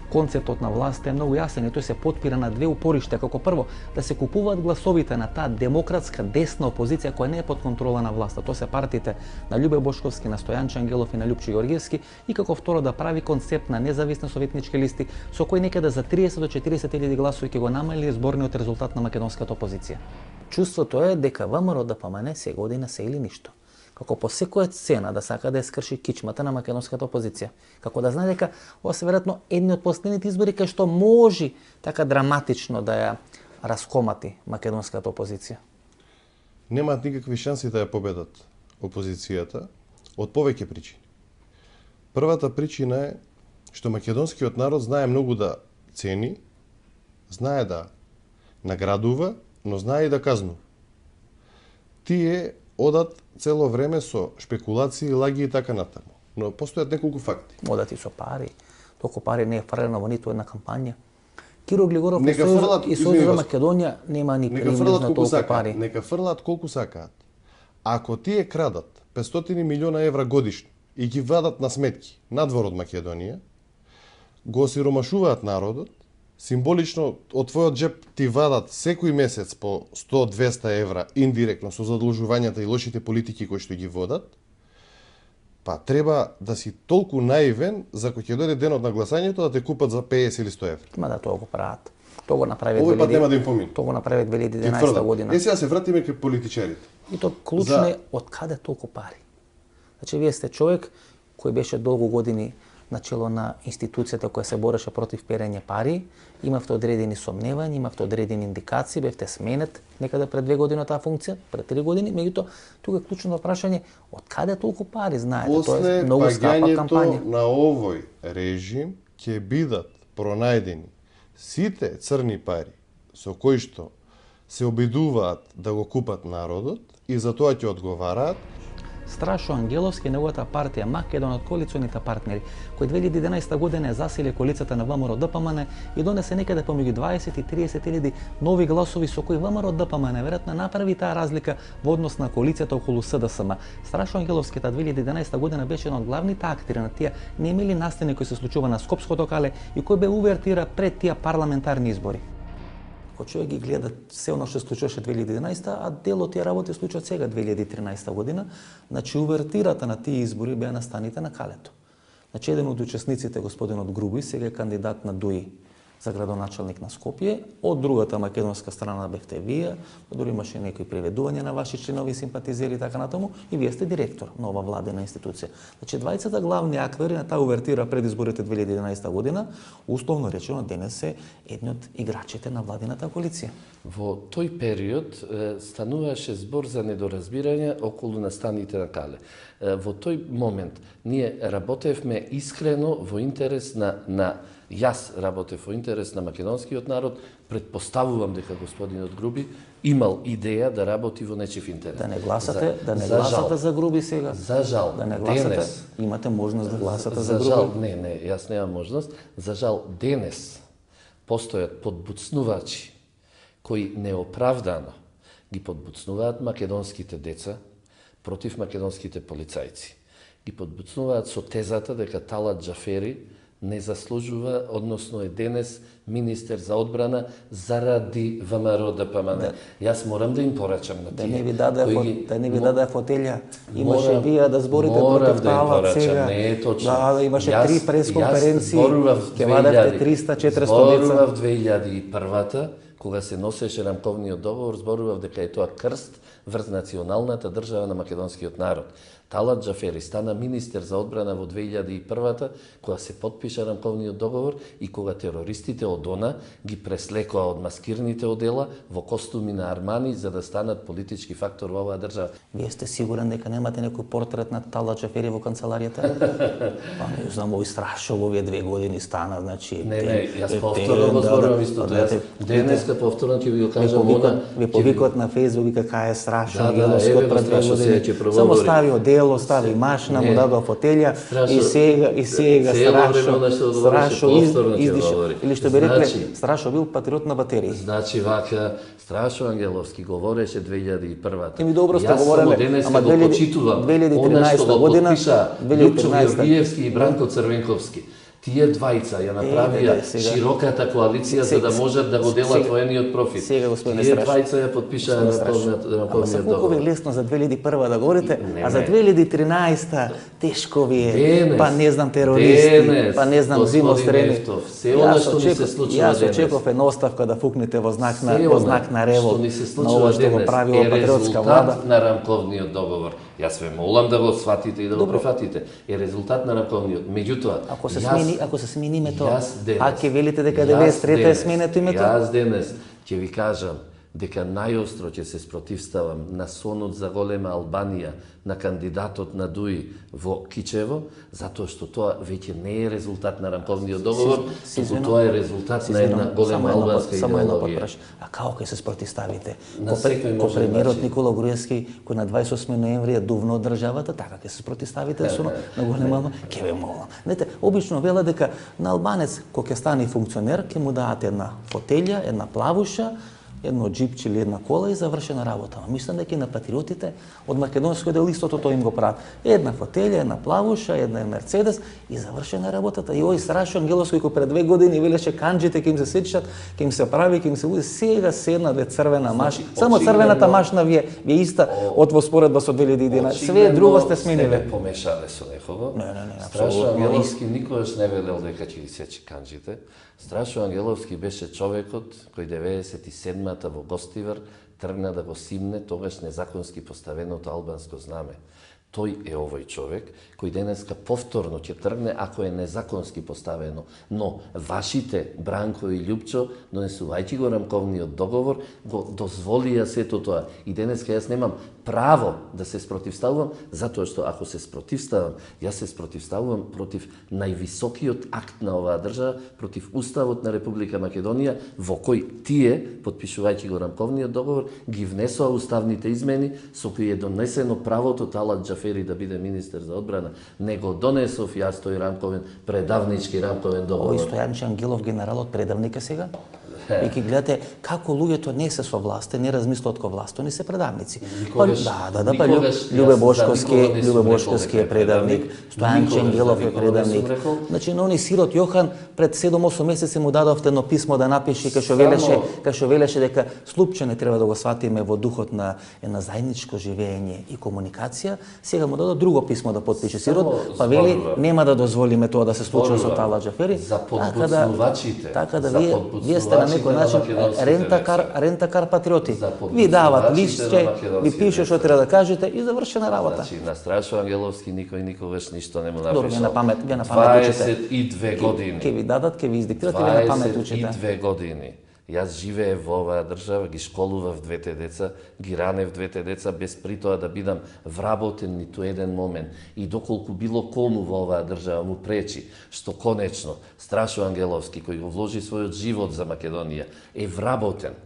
Концептот на власта е многу јасен и тој се потпира на две упоришта. Како прво, да се купуваат гласовите на таа демократска десна опозиција која не е под контрола на власта. Тоа се партиите на Љубој Бошковски, на Стојанче Ангелов и на Љупчо Ѓоргиевски. И како второ, да прави концепт на независни советнички листи со кој некаде за 30 до 40 илјади гласови ќе го намали изборниот резултат на македонската опозиција. Чувството е дека ВМРО-ДПМН се година се или ништо. Како по секоја цена да сака да ја скрши кичмата на македонската опозиција. Како да знае дека ова се веројатно едни од последните избори кај што може така драматично да ја раскомати македонската опозиција. Немаат никакви шанси да ја победат опозицијата од повеќе причини. Првата причина е што македонскиот народ знае многу да цени, знае да наградува, но знае и да казнува. Тие одат цело време со шпекулации, лаги и така натаму. Но постојат неколку факти. Одат и со пари. Толку пари не е фрлено во ниту една кампања. Киро Глигоров и Сојуз за Македонија нема ни приближно толку пари. Нека фрлат колку сакаат. Ако тие крадат 500 милиона евра годишно и ги вадат на сметки надвор од Македонија, го осиромашуваат народот, символично од твојот джеп ти вадат секој месец по 100-200 евра индиректно со задлужувањата и лошите политики кои што ги водат, па треба да си толку наивен за кој ќе дојде денот на гласањето да те купат за 50 или 100 евра. Ма да тоа го прават. Тоа го направи Овој пат нема да им помине. Тоа го направи 2011 година. Сега се вратиме кај политичарите. И тоа клучно е од каде толку пари. Значи вие сте човек кој беше долго години начело на институцијата која се бореше против перење пари, имавте одредени сомневања, имавте одредени индикации, бевте сменет некаде пред 2 години таа функција, пред 3 години, меѓутоа тука е клучното прашање од каде толку пари, знаете, тоа е многу скапа кампања. На овој режим ќе бидат пронајдени сите црни пари со кои што се обидуваат да го купат народот и за тоа ќе одговараат. Страшо Ангеловски и неговата партија МАК, еден од коалиционите партнери, кој 2011 година засили коалицијата на ВМРО ДПМН и донесе некаде помеѓу 20 и 30 илјади нови гласови со кои ВМРО ДПМН веројатно направи таа разлика во однос на коалицијата околу СДСМ. Страшо Ангеловски таа 2011 година беше еден од главните актери на тие немили настани кои се случува на Скопското кале и кој бе увертира пред тие парламентарни избори. Кој човек ги гледа се оно што се случуваше 2011, а дел од тие работи се случуваат сега 2013 година, значи увертирата на тие избори беа настаните на калето. Значи еден од учесниците, господинот Груби, сега е кандидат на ДУИ за градоначалник на Скопје, од другата македонска страна бевте вие, дури имаше некои приведувања на ваши членови, симпатизери и така натаму, и вие сте директор на ова владена институција. Значи двајцата главни актери на таа увертира пред изборите 2011 година, условно речено денес се едни од играчите на владината коалиција. Во тој период стануваше збор за недоразбирање околу настаните на кале. Во тој момент ние работевме искрено во интерес на Јас работев во интерес на македонскиот народ, предпоставувам дека господинот Груби имал идеја да работи во нечив интерес. Да не гласате, гласате за Груби сега. За жал, да не гласате, денес имате можност да гласате за Груби. За жал, не, јас немам можност. За жал, денес постојат подбуцнувачи кои неоправдано ги подбуцнуваат македонските деца против македонските полицајци. Ги подбуцнуваат со тезата дека Талат Џафери не заслужува, односно е денес министер за одбрана заради ВМРО ДПМН. Јас морам да им порачам на тие. Да не ви даде фотелја. Имаше вие да зборите против Талат сега. Не е точно. Да, имаше 3 пресконференции. Ќе вадевте 300-400 деца. Зборував 2001-та, кога се носеше рамковниот договор, зборував дека е тоа крст врз националната држава на македонскиот народ. Талат Џафери стана министер за одбрана во 2001-та, кога се потпиша рамковниот договор и кога терористите од ОНА ги преслекоа од маскирните одела во костуми на Армани за да станат политички фактор во оваа држава. Вие сте сигурен дека немате некој портрет на Талат Џафери во канцеларијата? Па не знам, овој страшно во овие 2 години стана, значи... Не, јас повторно го зборувам истото. Денеска повторно ќе ви го кажам она... Ви повикуват на Фејсбук и кака е страшно. Да, еве го страшно се ќе проводори. Само стави одело, стави машина, му дадоа фотелја и сега страшно издише. Или што би рекле, страшно бил патриот на батерии. Значи вака, Страшо Ангеловски говореше 2001-та. Ми добро сте говореле, ама 2013 година, Лјупчо Георгиевски и Бранко Црвенковски. Тие двајца ја направија широката коалиција за да можат да го делат воениот профит. Тие двајца ја подпишаа рамковниот договор. Колку ви лесно за 2001 да говорите, а за 2013 тешко ви е. Па не знам терористи, па не знам зимострени. Се она што ни се случува денес. Јас очекував една оставка да фукнете во знак на револ на ова што го правила патриотска влада. На рамковниот договор. Јас ве молам да го сватите и да го прифатите. Е резултат на рамковниот. Меѓутоа, ако се смени името, а ќе велите дека 93-та е сменето името? Јас денес ќе ви кажам, дека најостро ќе се спротивставам на сонот за голема Албанија, на кандидатот на ДУИ во Кичево, затоа што тоа веќе не е резултат на рамковниот договор, туку тоа е резултат на една голема албанска идеологија. А како ќе се спротивставите? Ко премиерот Никола Груевски, кој на 28 ноември ја дувна од државата, така ќе се спротивставите на голема Албанија? Ќе ве молам. Знаете, обично вела дека на албанец кој ќе стане функционер, ќе му дадат една фотелја, една плавуша, едно джипче или една кола и завршена работа. Мислам дека и на патриотите од македонскиот дел истото тоа им го прават. Една фотелја, една плавуша, една Мерцедес и завршена работата. И овој Страшо Ангеловски кој пред 2 години велеше канџите ќе им се сечат, ќе им се прави, ќе им се буди сега седна црвена маш. Само црвената машна ви е иста од во споредба со 2011. Све друго сте смениле. Помешале со некого. Не, Страшо Ангеловски никогаш не велел дека ќе ги сече канџите. Страшо Ангеловски беше човекот кој 97-та во Гостивар тргна да го симне тогаш незаконски поставеното албанско знаме. Тој е овој човек кој денеска повторно ќе тргне ако е незаконски поставено, но вашите Бранко и Љупчо, донесувајќи го рамковниот договор, го дозволија сето тоа. И денеска јас немам право да се спротивставувам, затоа што ако се спротивставам, јас се спротивставувам против највисокиот акт на оваа држава, против Уставот на Република Македонија, во кој тие, подпишувајќи го рамковниот договор, ги внесоа уставните измени со кои е донесено правото Талат Џафери да биде министер за одбрана. Не го донесов јас тој рамковен, предавнички рамковен договор. Ој Стојанче Ангелов, генералот, предавник е сега? И ќе гледате како луѓето не се со власта, не размислуваат ко власт, они се предавници. Љубе Бошковски е предавник, Стојанче Ангелов е предавник. Значи, на оној сирот Јохан пред 7-8 месеци му дадовте едно писмо да напише, кај што велеше дека слупче не треба да го сватиме во духот на една заедничко живење и комуникација. Сега му дадо друго писмо да потпише сирот, па вели нема да дозволиме тоа да се случи со Талат Џафери. За подбуцнувачите. Така да вие сте на некој начин рентакар патриоти. Ви дават листче, ви пише што треба да кажете и завршена работа. Значи, на Страшо Ангеловски никој никогаш ништо не му напишал. Добро, вие на памет учите. 22 години. Ке ви дадат, ке ви издиктират и вие на памет учите. 22 години. Јас живеев во оваа држава, ги школував двете деца, ги ранев двете деца без при тоа да бидам вработен ниту еден момент. И доколку било кому во оваа држава му пречи, што конечно Страшо Ангеловски кој го вложи својот живот за Македонија е вработен.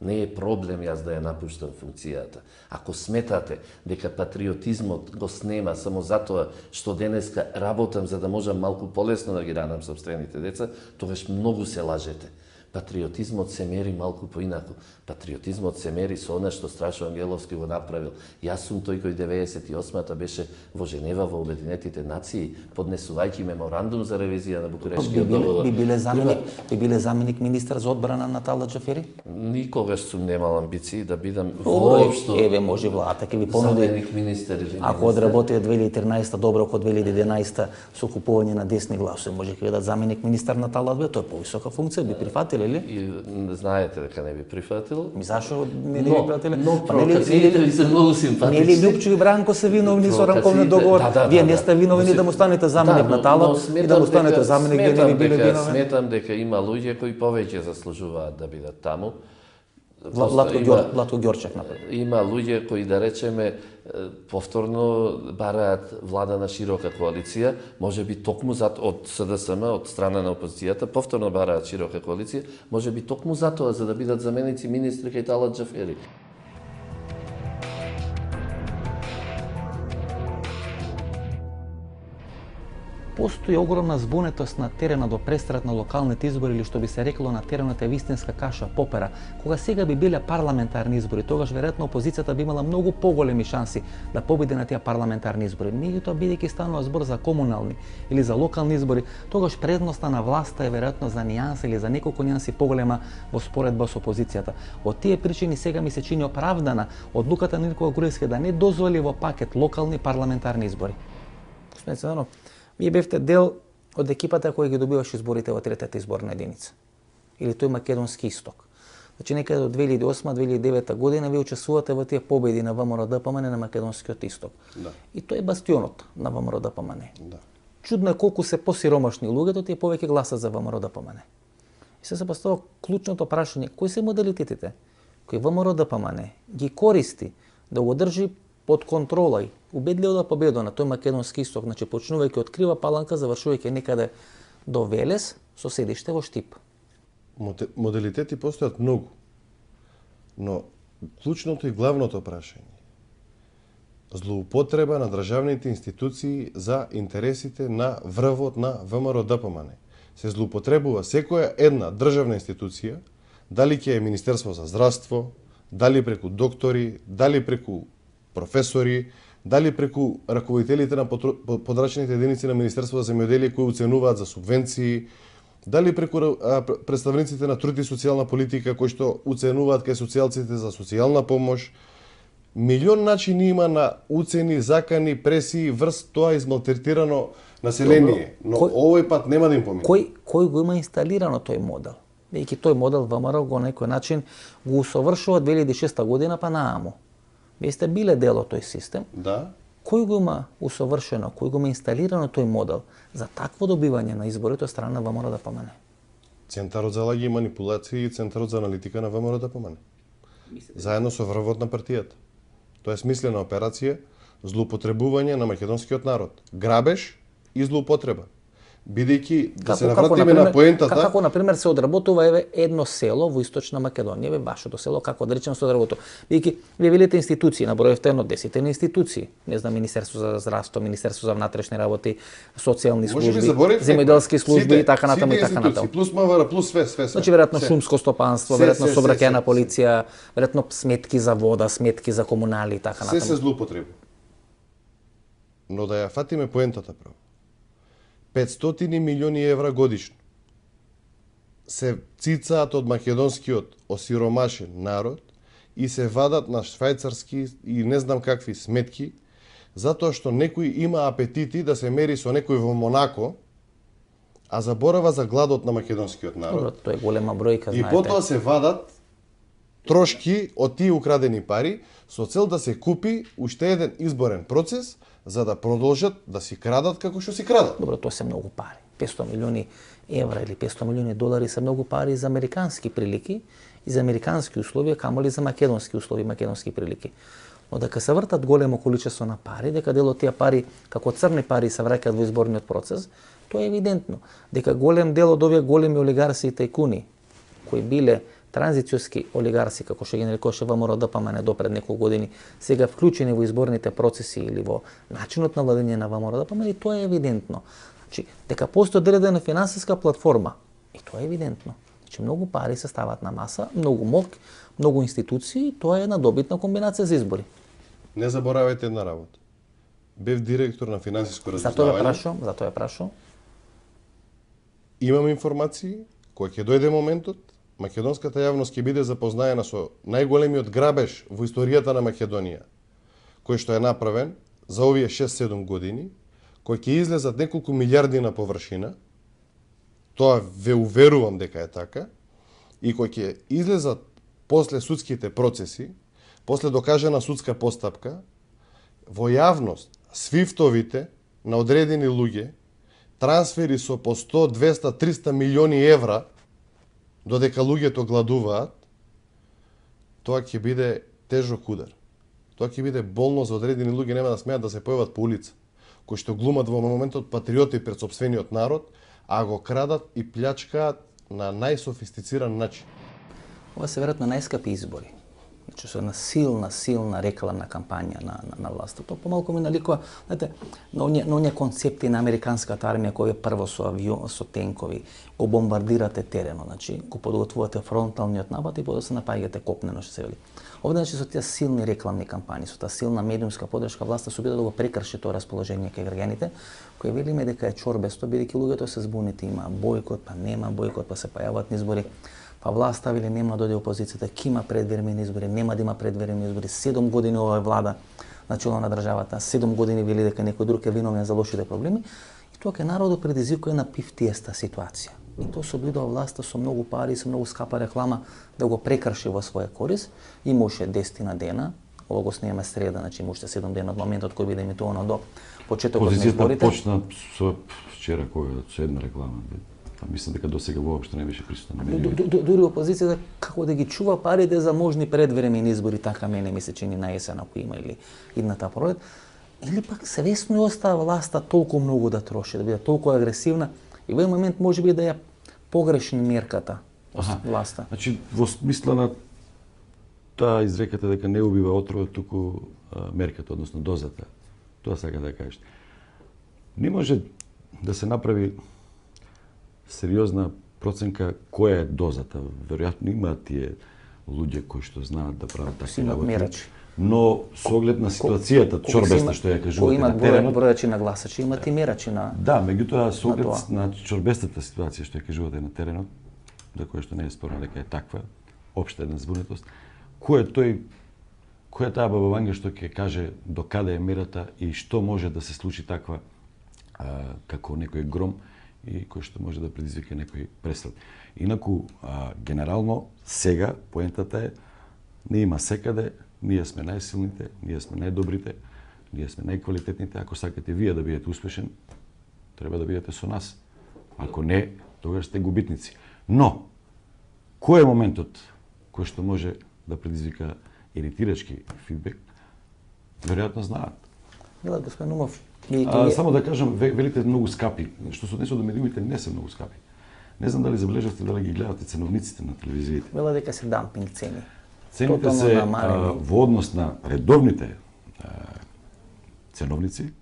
Не е проблем јас да ја напуштам функцијата. Ако сметате дека патриотизмот го снема само затоа што денеска работам за да можам малку полесно да ги ранам сопствените деца, тогаш многу се лажете. Патриотизмот се мери малку поинаку. Патриотизмот се мери со она што Страшо Ангеловски го направил. Јас сум тој кој 98-та беше во Женева во Обединетите нации, поднесувајќи меморандум за ревизија на Букурешткиот договор. Би биле заменик министар за одбрана на Талат Џафери? Никогаш сум немал амбиции да бидам воопшто. Еве може владата ќе ви понуди заменик министер или ако одработи 2013 добро како 2011 со купување на десни гласови, може ќе бидат заменик министар на Талат Џафери, тоа е повисока функција, би прифатиле ли? И знаете дека не би прифатил. Зашо не би прифатиле? Но провокациите ви се многу симпатични. Нели Љупчо и Бранко се виновни со рамковниот договор? Вие не сте виновни да му станете заменик на Талат и да му станете заменик, вие не би биле виновни. Сметам дека има луѓе кои повеќе заслужуваат да бидат таму. Владко Ѓорчев, например. Има луѓе кои, да речеме, повторно бараат влада на широка коалиција, може би токму од СДСМ, од страна на опозицијата, повторно бараат широка коалиција, може би токму затоа, за да бидат заменици министри кај Талат Џафери. Постои огромна збунетост на терена до престрат на локалните избори или што би се рекло на теренот е вистинска каша попера. Кога сега би биле парламентарни избори, тогаш веројатно опозицијата би имала многу поголеми шанси да победи на тие парламентарни избори. Меѓутоа, бидејќи станува збор за комунални или за локални избори, тогаш предноста на власта е веројатно за нијанса или за неколку нијанси поголема во споредба со опозицијата. Од тие причини сега ми се чини оправдана одлуката на Никола Груевски да не дозволи во пакет локални парламентарни избори. Господин Цанов, вие бевте дел од екипата која ги добиваше изборите во третата изборна единица. Или тој Македонски исток. Значи некаде до 2008-2009 година вие учествувате во тие победи на ВМРО-ДПМН на Македонскиот исток. Да. И тој е бастионот на ВМРО-ДПМН. Да. Чудно е колку се посиромашни луѓето, тие повеќе гласат за ВМРО-ДПМН. И се поставува клучното прашање, кои се модалитетите? кој ВМРО ДПМН ги користи да го држи под контрола и убедливо да победува на тој македонски исток, значи почнувајќи од Крива Паланка, завршувајќи некаде до Велес со седиште во Штип. Моделитети постојат многу, но клучното и главното прашање злоупотреба на државните институции за интересите на врвот на ВМРО ДПМН. Се злоупотребува секоја една државна институција, дали ќе е Министерство за здравство, дали преку доктори, дали преку професори, дали преку раководителите на подрачните единици на Министерство за земјоделие кои оценуваат за субвенции, дали преку представниците на труд и социјална политика кои што оценуваат кај социјалците за социјална помош. Милион начини има на уцени, закани, пресии врз тоа измалтретирано население, но овој пат нема да им помине. Кој го има инсталирано тој модел? Веќе тој модел ВМРО го на некој начин го усовршува од 2006 година па нааму. Вие сте биле дел од тој систем. Да. Кој го има усовршено, кој го има инсталирано тој модел за такво добивање на изборите од страна на ВМРО ДПМН? Центарот за лаги и манипулации и Центарот за аналитика на ВМРО ДПМН. Заедно со врвот на партијата. Тоа е смислена операција, злоупотребување на македонскиот народ, грабеж и злоупотреба. Бидејќи да се навратиме на поентата, како на пример се одработува еве едно село во Источна Македонија, еве вашето село како да речеме се одработува. Бидејќи вие велите институции, наброевте едно 10 институции, не знам Министерство за здравство, Министерство за внатрешни работи, социјални служби, земјоделски служби и така натаму и така натаму. Плюс МВР, плюс све. Значи веројатно шумско стопанство, веројатно сообраќајна полиција, веројатно сметки за вода, сметки за комунали и така натаму. Се злоупотреба. Но да ја фатиме поентата право. 500 милиони евра годишно се цицаат од македонскиот осиромашен народ и се вадат на швајцарски и не знам какви сметки, затоа што некој има апетити да се мери со некој во Монако, а заборава за гладот на македонскиот народ. Тоа е голема бројка, знаете. И потоа се вадат трошки од тие украдени пари со цел да се купи уште еден изборен процес за да продолжат да си крадат како што си крадат. Добро, тоа се многу пари. 500 милиони евра или 500 милиони долари се многу пари за американски прилики и за американски услови, камоли за македонски услови, македонски прилики. Но дека се вртат големо количество на пари, дека дел од тие пари како црни пари се враќаат во изборниот процес, тоа е евидентно. Дека голем дел од овие големи олигарси и тајкуни кои биле транзицијски олигарси, како што ги нарекуваше ВМРО ДПМН до пред неколку години, сега вклучени во изборните процеси или во начинот на владење на ВМРО ДПМН, и тоа е евидентно. Значи, дека постои одредена финансиска платформа, и тоа е евидентно. Значи, многу пари се стават на маса, многу мок, многу институции, и тоа е една добитна комбинација за избори. Не заборавајте една работа. Бев директор на финансиско разузнавање. Затоа ја прашам. Имам информации, кој ќе дојде моментот, македонската јавност ќе биде запознаена со најголемиот грабеж во историјата на Македонија, кој што е направен за овие 6-7 години, кој ќе излезат неколку милиарди на површина, тоа ве уверувам дека е така, и кој ќе излезат после судските процеси, после докажана судска постапка, во јавност свифтовите на одредени луѓе, трансфери со по 100, 200, 300 милиони евра, додека луѓето гладуваат, тоа ќе биде тежок удар. Тоа ќе биде болно за одредени луѓе, нема да смеат да се појават по улица, кои што глумат во моментот патриоти пред сопствениот народ, а го крадат и плячкаат на најсофистициран начин. Ова се веројатно најскапи избори. Значи, со една силна рекламна кампања на власта. Тоа помалку ми наликува, знаете, на оние концепти на американската армија кои прво со авион, со тенкови го бомбардирате терено, значи го подготвувате фронталниот напад и потоа се напаѓате копнено, што се вели. Овде значи со тие силни рекламни кампањи, со таа силна медиумска подршка власта се обида да го прекрши тоа расположение кај граѓаните, кои велиме дека е чорбесто, бидејќи луѓето се збунети, има бојкот, па нема бојкот, па се појавуваат избори. Па власта вели нема да дојде опозицијата, ќе има предвремени избори, нема да има предвремени избори. 7 години ова влада на чело на државата, 7 години вели дека некој друг е виновен за лошите проблеми, и тоа кај народот предизвикува една пифтиеста ситуација. И тоа се обидува власта со многу пари, со многу скапа реклама да го прекрши во своја корис. Имаше 10 дена, ова го снимаме среда, значи имаше 7 дена од моментот кој биде емитувано до почетокот на изборите. Позицијата почна со вчера кој со една реклама. Мислам дека досега воопшто не беше присутен на Дури опозицијата како да ги чува парите за можни предвремени избори, така мене ми се чини на есен ако има или идната пролет, или пак свесно остава власта толку многу да троши, да биде толку агресивна и во еден момент можеби да ја погрешни мерката власта. Значи во смисла на таа изреката дека не убива отровот, туку мерката, односно дозата. Тоа сака да кажеш. Не може да се направи сериозна проценка која е дозата. Веројатно има тие луѓе кои што знаат да прават такви работи. Но со оглед на ситуацијата, чорбеста што ја кажувате на теренот, бројачи на гласачи, имат и мерачи на. Да, меѓутоа со оглед на чорбестата ситуација што ја кажувате на теренот, за која што не е спорно дека е таква, општа една збунетост, кој е таа баба Ванга што ќе каже до каде е мерата и што може да се случи таква како некој гром и кој што може да предизвика некој престрел. Инаку, генерално, сега поентата е, не има секаде, ние сме најсилните, ние сме најдобрите, ние сме најквалитетните. Ако сакате вие да бидете успешен, треба да бидете со нас. Ако не, тогаш сте губитници. Но, кој е моментот кој што може да предизвика иритирачки фидбек, веројатно знаат. Мила, господин Умов, само да кажам, велите многу скапи. Што се однесува до медиумите, не се многу скапи. Не знам дали забележавте, дали ги гледате ценовниците на телевизиите. Мила дека се дампинг цени. Цените се во однос на редовните ценовници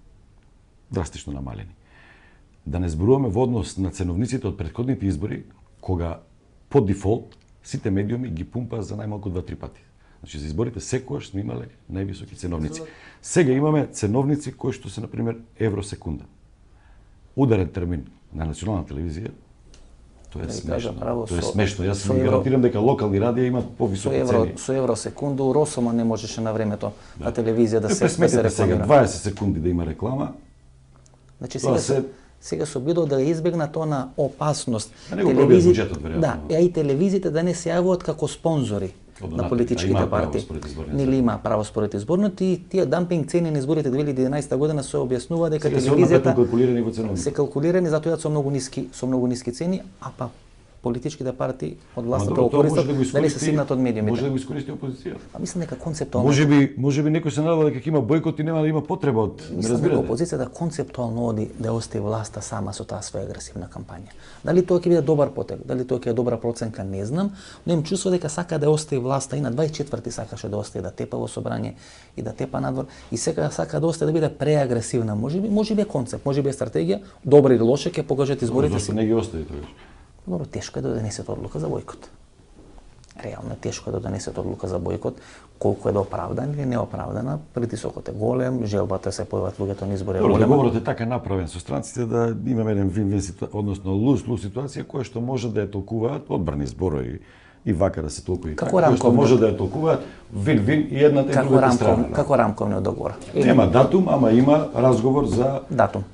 драстично намалени. Да не зборуваме во однос на ценовниците од претходните избори, кога по дефолт сите медиуми ги пумпаа за најмалку 2-3 пати. Значи за изборите секогаш сме имале највисоки ценовници. Сега имаме ценовници кои што се на пример евросекунда. Ударен термин на национална телевизија. Тоа е смешно. Тоа е смешно. Јас ви гарантирам дека локални радија имаат повисоки цени. Со евросекунду Росома не можеше на времето на телевизија да се рекламира. Сега 20 секунди да има реклама. Значи сега се обидов да избегна тоа на опасност. Да не го пробијат буџетот, веројатно. Да, и телевизиите да не се јавуваат како спонзори на политичките партии. Нели има право според изборниот и тие дампинг цени на изборите 2011 година се објаснува дека телевизијата се калкулирани затоа со многу ниски цени, а па политичките партии од властта тоа користат дали се сигнат од медиумите. Може да го искористи опозицијата. А мислам дека концептуално Можеби некој се надава дека има бојкот и нема да има потреба од неразбиране. Опозицијата концептуално оди да остави власта сама со таа своја агресивна кампања. Дали тоа ќе биде добар потек, дали тоа ќе е добра проценка, не знам, но имам чувство дека сака да остави власта и на 24-ти сакаше да остави да тепа во собрание и да тепа надвор и сега сака да остави да биде преагресивна. Можеби е концепт, можеби е стратегија, добра или лоша ќе покажат изборите. Зошто не ги остави тогаш? Добро, тешко е да донесете одлука за бојкот. Реално тешко е да донесете одлука за бојкот, колку е да оправдан или неоправдана, притисокот е голем, желбата се појават луѓето на избори е голема. Договорот е така направен со странците да имаме еден вин-вин ситуација, односно луз ситуација која што може да ја толкуваат одбрани зборови и вака да се толкува и така, која што може да ја толкуваат вин-вин и едната и другата страна. Како рамковниот договор. Нема датум, ама има разговор за датум.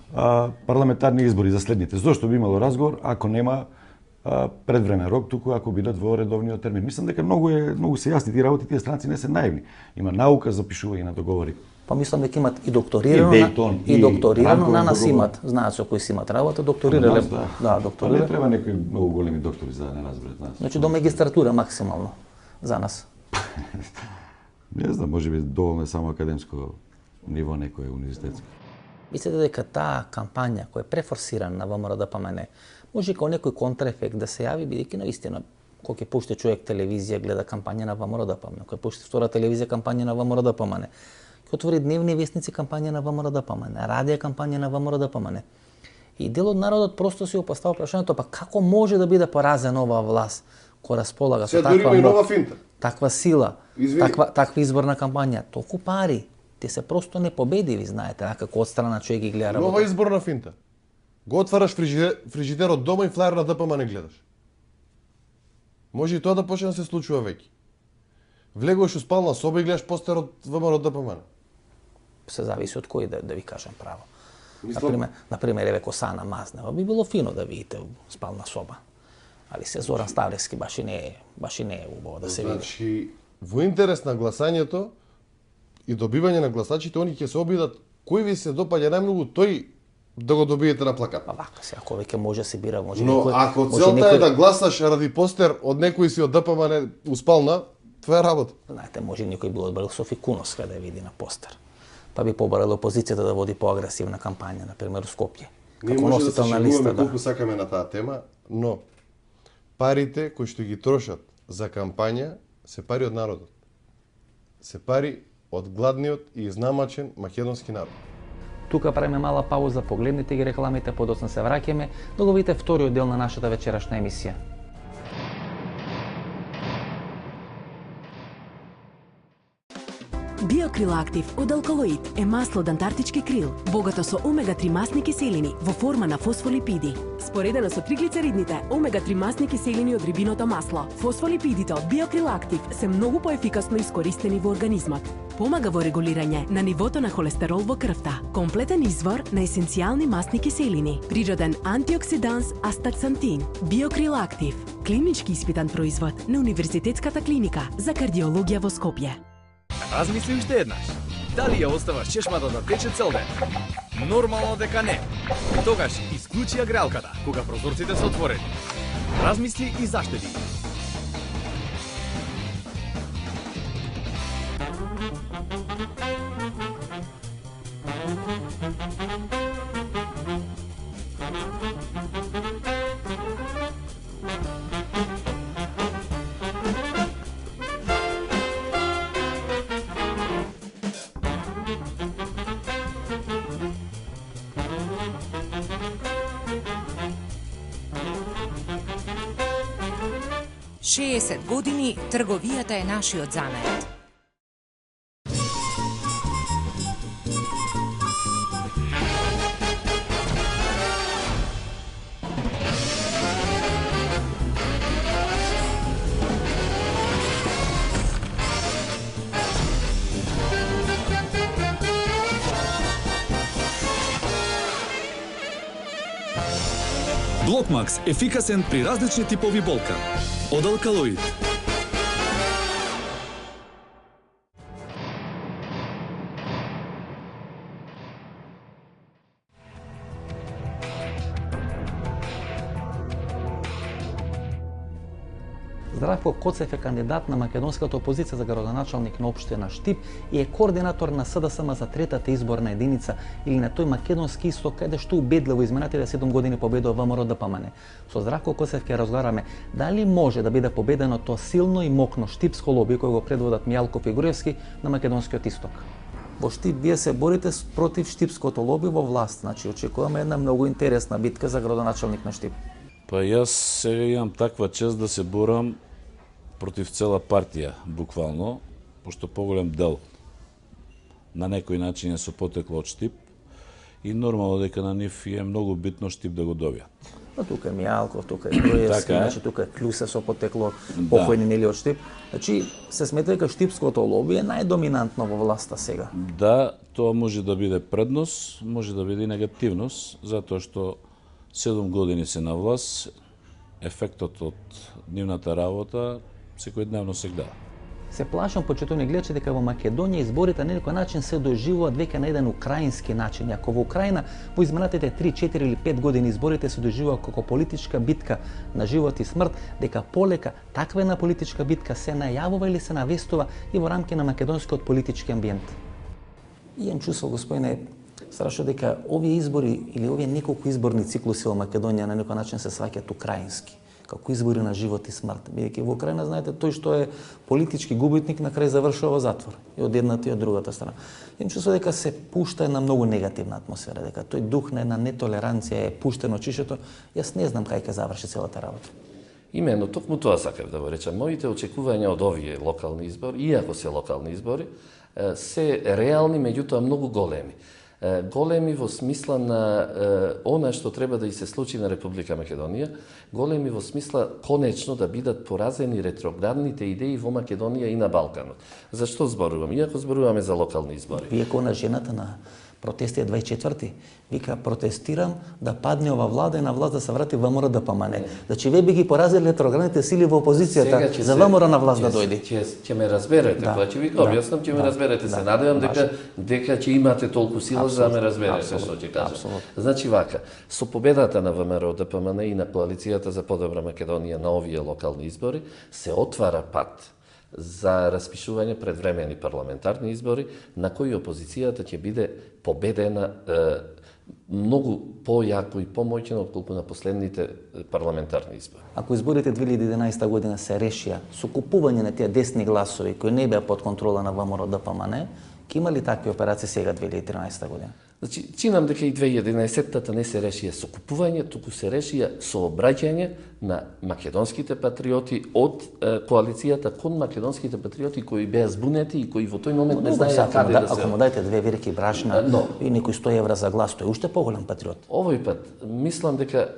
Парламентарни избори за следните. Зошто би имало разговор ако нема предвремен рок, туку ако бидат во редовниот термин. Мислам дека многу се јасни тие работи, тие странци не се наивни. Има наука за пишување на договори. Па мислам дека имат и докторирано и докторирано на нас имат. Знаат со кои си имат работа, докторирале. Да, докторирале. Не треба некои многу големи доктори за да не разберат нас. Значи до магистратура максимално за нас. Не знам, можеби доволно е само академско ниво, некој универзитетско. Мислите дека таа кампања која е префорсирана на ВМРО-ДПМН може како некој контраефект да се јави, бидејќи наистина кога ќе пушти човек телевизија гледа кампања на ВМРО-ДПМН, кога пушти втора телевизија кампања на ВМРО-ДПМН, ќе отвори дневни вестници кампања на ВМРО-ДПМН, радија кампања на ВМРО-ДПМН. И дел од народот просто си опостава прашањето, па како може да биде поразен оваа власт која располага со таква сила, таква изборна кампања, толку пари, те се просто непобедиви, знаете, а како отстрана човек ги гледа работа. Нова изборна финта. Го отвараш фрижидерот дома и флаер на ДПМ не гледаш. Може и тоа да почне да се случува веќе. Влегуваш у спална соба и гледаш постер од ВМРО ДПМ. Се зависи од кој да ви кажам право. Например, еве Косана Мазнева би било фино да видите у спална соба. Али се Зоран Ставлевски баш и не е убаво да се види. Значи, во интерес на гласањето и добивање на гласачите, они ќе се обидат кој ви се допаѓа најмногу, тој да го добиете на плакат. Па вака се, ако веќе може се бира, може Но некој, ако може целта некој... е да гласаш ради постер од некој си од ДПМН успална, това е работа. Знаете, може некој би одбрал Софи Кунос да ја види на постер. Па би побарал опозицијата да води поагресивна кампања, например, у Скопје. Ние може да се шегуваме колку сакаме на таа тема, но парите кои што ги трошат за кампања се пари од народот. Се пари од гладниот и изнамачен македонски народ. Тука правиме мала пауза, погледнете ги рекламите, подоцна се враќаме да го видите вториот дел на нашата вечерашна емисија. Биокрилактив од алкалоид е масло од антарктички крил, богато со омега-3 масни киселини во форма на фосфолипиди. Споредено со триглицеридните, омега-3 масни киселини од рибиното масло, фосфолипидите од биокрилактив се многу поефикасно искористени во организмот. Помага во регулирање на нивото на холестерол во крвта, комплетен извор на есенцијални масни киселини, природен антиоксиданс астаксантин. Биокрилактив, клинички испитан производ на Универзитетската клиника за кардиологија во Скопје. Размисли уште еднаш. Дали ја оставаш чешмата да тече цел ден? Нормално дека не. Тогаш исклучи ја греалката кога прозорците се отворени. Размисли и заштеди. години трговијата е нашиот занет. Блокмакс ефикасен при различни типови болка. Од алкалоид. Здравко Коцев е кандидат на македонската опозиција за градоначалник на општина Штип и е координатор на СДСМ за третата изборна единица или на тој македонски исток каде што убедливо изминатите 7 години победува ВМРО ДПМН. Со Здравко Коцев ќе разговараме дали може да биде победено тоа силно и мокно штипско лоби кој го предводат Мијалков и Груевски на македонскиот исток. Во Штип вие се борите против штипското лоби во власт, значи очекуваме една многу интересна битка за градоначалник на Штип. Па јас сега имам таква чест да се борам против цела партија, буквално, пошто поголем дел на некој начин е со потекло од Штип и нормално дека на нив е многу битно Штип да го добијат. Па тука е Мијалков, тука е Груевски, значи тука е Клюсе со потекло покојни нели од Штип. Значи се смета дека штипското лоби е најдоминантно во власта сега. Да, тоа може да биде предност, може да биде негативност, затоа што 7 години се на власт, ефектот од нивната работа секојдневно се гледа. Се плашам, почитувани гледачи, дека во Македонија изборите на некој начин се доживуваат веќе на еден украински начин. Ако во Украина во изминатите 3, 4 или 5 години изборите се доживуваат како политичка битка на живот и смрт, дека полека таква една политичка битка се најавува или се навестува и во рамки на македонскиот политички амбиент. Имам чувство, господине, страшно дека овие избори или овие неколку изборни циклуси во Македонија на некој начин се сваќаат украински, како избори на живот и смрт. Бидејќи во Украина, знаете, тој што е политички губитник на крај завршува во затвор, и од едната и од другата страна. Имам чувство дека се пушта една многу негативна атмосфера, дека тој дух на една нетолеранција е пуштен од чишето. Јас не знам кај ќе заврши целата работа. Именно, токму тоа сакав да го речам. Моите очекувања од овие локални избори, иако се локални избори, се реални, меѓутоа многу големи. Големи во смисла на она што треба да и се случи на Република Македонија, големи во смисла конечно да бидат поразени ретроградните идеи во Македонија и на Балканот. Зашто зборувам? Иако зборуваме за локални избори. Вие кога на жената на Протести е 24-ти. Вика, протестирам да падне ова влада и на власт да се врати ВМРО ДПМН. Значи, вие би ги поразили ретроградните сили во опозицијата за ВМРО на власт да дојде. Ќе ме разберете, кога ќе ви објаснам, ќе ме разберете. Се надевам дека ќе имате толку сила за да ме разберете што ќе кажам. Значи вака, со победата на ВМРО ДПМН и на коалицијата за подобра Македонија на овие локални избори се отвара пат за распишување предвремени парламентарни избори на кои опозицијата ќе биде победена многу појако и помоќно отколку на последните парламентарни избори. Ако изборите 2011 година се решија со купување на тие десни гласови кои не беа под контрола на ВМРО ДПМН, ќе има ли такви операции сега 2013 година? Значи, чинам дека и 2011-тата не се решија со купување, туку се решија со обраќање на македонските патриоти од коалицијата кон македонските патриоти кои беа збунети и кои во тој момент не знаеа каде да се. Ако му дајте 2 вирки брашна и некои 100 евра за глас, тој уште поголем патриот. Овој пат, мислам дека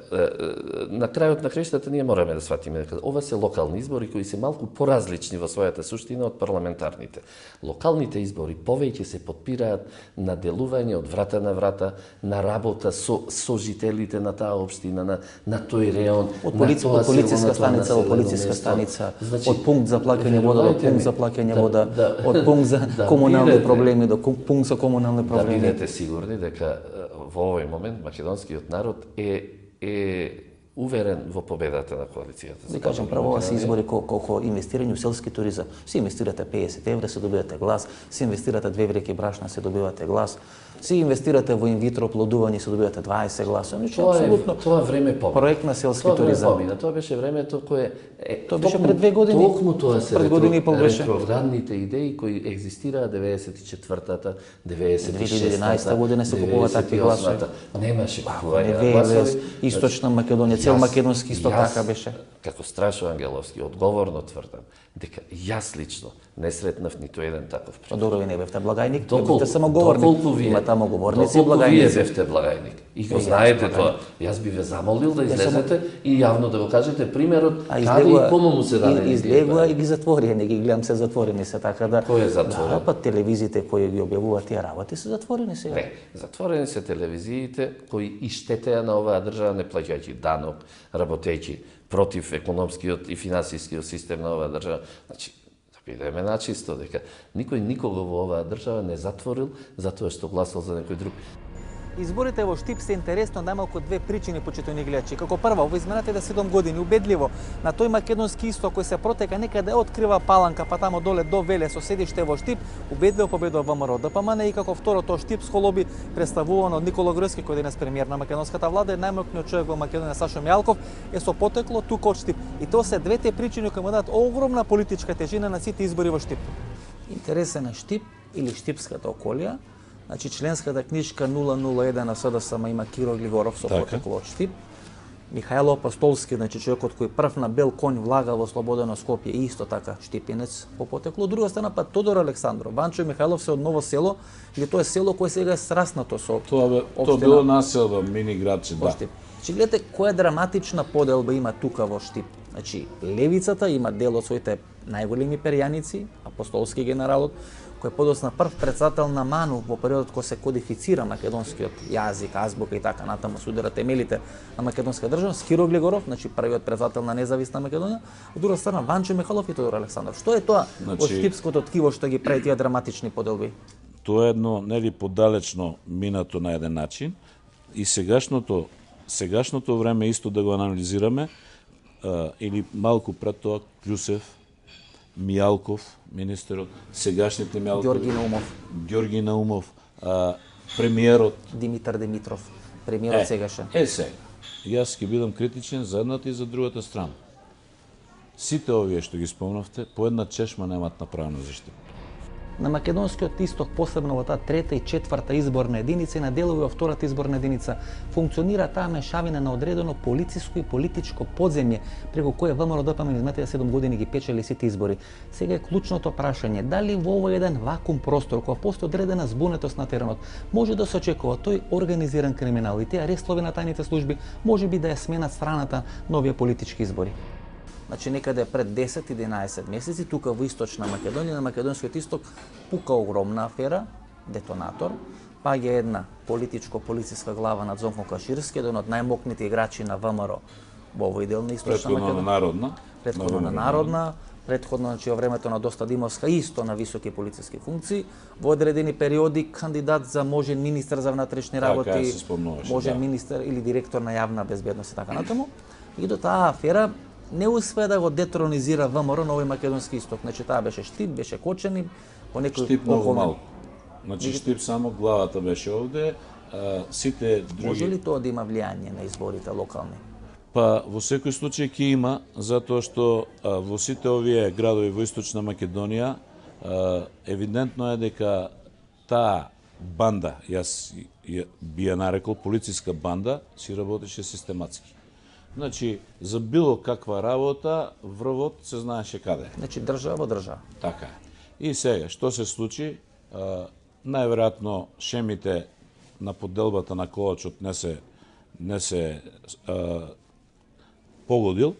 на крајот на краиштата ние мораме да сватиме дека ова се локални избори кои се малку поразлични во својата суштина од парламентарните. Локалните избори повеќе се подпираат на делување од врата на врата, на работа со жителите на таа општина, на тој реон, од полициска станица во полициска станица, од пункт за плаќање вода до пункт за плаќање вода, од пункт за комунални проблеми до пункт за комунални проблеми. Да бидете сигурни дека во овој момент македонскиот народ е уверен во победата на коалицијата. Ви кажам, право ова се избори колку инвестирање во селски туризам. Си инвестирате 50 евра, се добивате глас, си инвестирате 2 вреки брашна, се добивате глас, си инвестирате во инвитро плодување, се добивате 20 гласа. Тоа време помина. Проект на селски туризам. Тоа беше времето кое тоа беше пред 2 години. Токму тоа се пред години и пол беше. Ретроградните идеи кои екзистираа 94-тата, 2011 година се купува такви гласови. Немаше купување гласови. Источна Македонија, цел македонски исток така беше. Како Страшо Ангеловски, одговорно тврдам дека јас лично не сретнав ниту еден таков пример. Добро, ви не бевте благајник, бевте само говорник. Има таму говорници и благајници. Вие бевте благајник. И го знаете тоа. Јас би ве замолил да излезете и јавно да го кажете примерот каде и кому му се даде. Излегува и ги затвори, не ги гледам се затворени се, така да. Кој е затворен? Да, па телевизиите кои ги објавуваат тие работи се затворени сега. Не, затворени се телевизиите кои и штетеа на оваа држава не плаќајќи данок, работејќи против економскиот и финансискиот систем на оваа држава. Значи, да бидеме начисто дека никој никого во оваа држава не затворил затоа што гласал за некој друг. Изборите во Штип се интересно најмалку 2 причини, почитувани гледачи. Како прва, во изминатите 7 години убедливо на тој македонски исток кој се протека некаде од Крива Паланка па тамо доле до Веле со седиште во Штип, убедливо победува ВМРО ДПМН и како второто Штипско лоби представувано од Никола Груевски кој денес премиер на македонската влада, најмокниот човек во Македонија Сашо Мијалков е со потекло тука од Штип. И тоа се двете причини кои му дадат огромна политичка тежина на сите избори во Штип. Интересен е Штип или Штипската околија. Значи, членската книжка 001 на СДСМ има Киро Глигоров со потекло од Штип. Михајло Апостолски, значи човекот кој прв на бел конј влага во Слободено Скопје, исто така штипинец по потекло. Од друга страна па Тодор Александров. Ванчо Михајлов се од Ново село, или тоа е село кое сега е сраснато со Тоа било населба, мини градче, да. Значи, гледате која драматична поделба има тука во Штип. Значи, левицата има дел од своите најголеми перјаници, Апостолски генералот, кој подосна прв председател на МАНУ во периодот кога се кодифицира македонскиот јазик, азбука и така натаму се удара темелите на македонска држава, Киро Глигоров, значи првиот председател на независна Македонија, од друга страна Ванчо Михајлов и Тодор Александров. Што е тоа од штипското ткиво што ги прави тие драматични поделби? Тоа е едно нели подалечно минато на еден начин и сегашното време исто да го анализираме или малку пред тоа Клюсев, Мијалков, министерот, сегашните Мијалков, Ѓорги Наумов, премиерот Димитар Димитров, премиерот сегашен. Сега. Јас ќе бидам критичен за едната и за другата страна. Сите овие што ги спомнавте, по една чешма немаат направено за Штип. На македонскиот исток, посебно во таа трета и четврта изборна единица и на делови во втората изборна единица, функционира таа мешавина на одредено полициско и политичко подземје преку кое ВМРО ДПМН изминатите 7 години ги печели сите избори. Сега е клучното прашање, дали во овој еден вакуум простор, кога постои одредена збунетост на теренот, може да се очекува тој организиран криминал и тие арестови на тајните служби може би да ја сменат страната на овие политички избори. Значи, некаде пред 10-11 месеци, тука во Источна Македонија, на македонскиот исток, пука огромна афера, детонатор, паѓа една политичко-полициска глава над Зонко Каширски, еден од најмокните играчи на ВМРО во овој дел на Источна Македонија. Претходно на Народна, претходно во времето на Доста Димовска исто на високи полициски функции, во одредени периоди кандидат за можен министер за внатрешни работи, можен министер или директор на јавна безбедност и така натаму. И до таа афера не успеа да го детронизира ВМРО на овој македонски исток. Значи таа беше Штип, беше Кочани, по некој Штип многу малку. Значи Штип само главата беше овде, сите други. Може ли тоа да има влијание на изборите локални? Па во секој случај ќе има, затоа што во сите овие градови во Источна Македонија евидентно е дека таа банда, јас би ја нарекол полициска банда, си работеше систематски. Значи, за било каква работа, врвот се знаеше каде. Значи, држава во држава. Така е. И сега, што се случи? Најверојатно шемите на подделбата на колачот не се погодил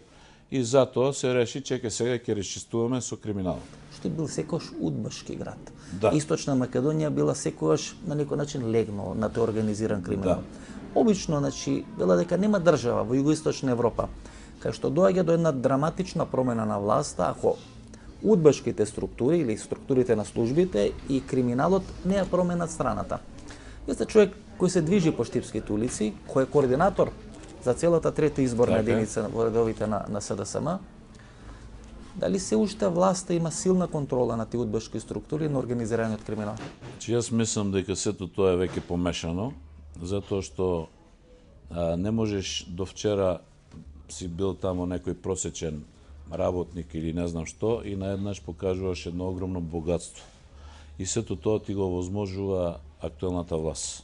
и затоа се реши, чека сега ќе речистуваме со криминалот. Што бил секојаш удбашки град. Да. Источна Македонија била секојаш на некој начин легнал на тој организиран криминал. Да. Обично, значи, била дека нема држава во југоисточна Европа, кај што доаѓа до една драматична промена на власта, ако удбашките структури или структурите на службите и криминалот не ја променат страната. Вие сте човек кој се движи по штипските улици, кој е координатор за целата трета изборна единица во редовите на СДСМ. Дали се уште власта има силна контрола на тие удбашки структури на организираниот криминал? Че јас мислам дека сето тоа е веќе помешано, затоа што не можеш до вчера си бил тамо некој просечен работник или не знам што и наеднаш покажуваш едно огромно богатство. И сето тоа ти го возможува актуелната власт.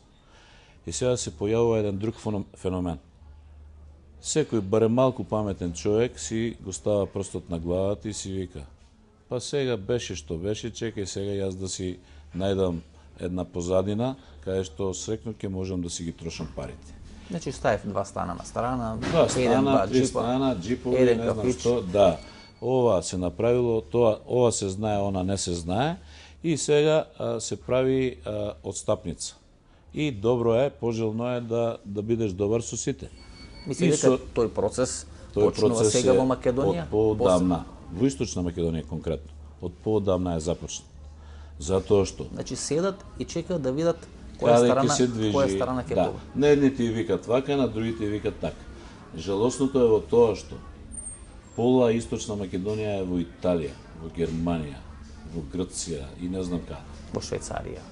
И сега се појавува еден друг феномен. Секој барем малку паметен човек си го става прстот на главата и си вика: па сега беше што беше, чекај сега јас да си најдам една позадина каде што срекно ќе можам да си ги трошам парите. Значи ставив два стана на страна, два стана, три стана, джипови, не знам што, да. Ова се направило, тоа, ова се знае, она не се знае и сега се прави одстапница. И добро е, пожелно е да бидеш добар со сите. Мисли дека тој процес почнува сега во Македонија? Од поодамна, во Источна Македонија конкретно, од поодамна е започнат. Затоа што? Значи седат и чекаат да видат која страна ќе да. На едните и викат вака, на другите и викат така. Жалосното е во тоа што пола Источна Македонија е во Италија, во Германија, во Грција и не знам каде. Во Швајцарија.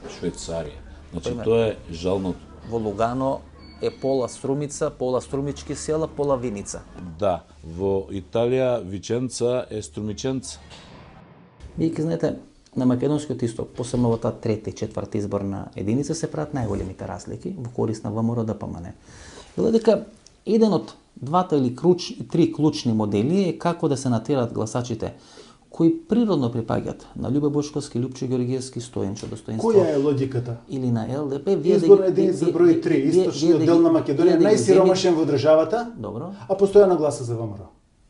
Значи тоа е жалното. Во Лугано е пола Струмица, пола Струмички села, пола Виница. Да, во Италија Виченца е Струмиченца. Вие ке знаете, на македонскиот исток, посебно во таа трета и четврта изборна единица, се прават најголемите разлики во корист на ВМРО ДПМН. Било дека еден од двата или три клучни модели е како да се натерат гласачите кои природно припаѓаат на Љубе Бошковски, Лјупчо Ѓорѓиевски, Стојанчо Достоинство. Која е логиката? Или на ЛДП. Изборна единица број 3, источниот дел на Македонија, најсиромашен во државата, добро, а постојано гласа за ВМРО.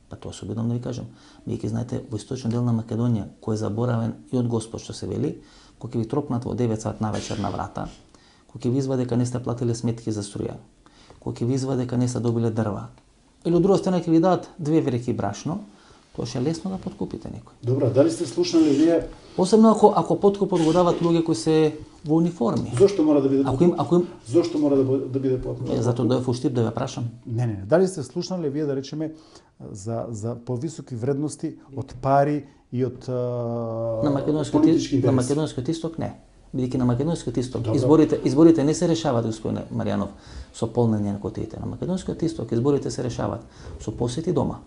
Па тоа се обидам да ви кажам. Вие ќе знаете, во источниот дел на Македонија, кој е заборавен и од Господ, што се вели, кој ќе ви тропнат во 9 сат навечер на врата, кој ќе ви извади дека не сте платиле сметки за струја, кој ќе ви извади дека не сте добиле дрва, или од друга страна ќе ви дадат 2 вреки брашно, тоа ќе е лесно да подкупите некој. Добро, дали сте слушнали вие? Посебно ако подкупот го дават луѓе кои се во униформи. Зошто мора да биде подкуп? Зошто мора да биде подкуп? Затоа дојав во Штип да ве прашам. Не. Дали сте слушнали вие да речеме за повисоки вредности од пари и од политички интереси? На македонскиот исток не. Бидејќи на македонскиот исток изборите не се решаваат, господине Маријанов, со полнење на кутиите. На македонскиот исток изборите се решаваат со посети дома.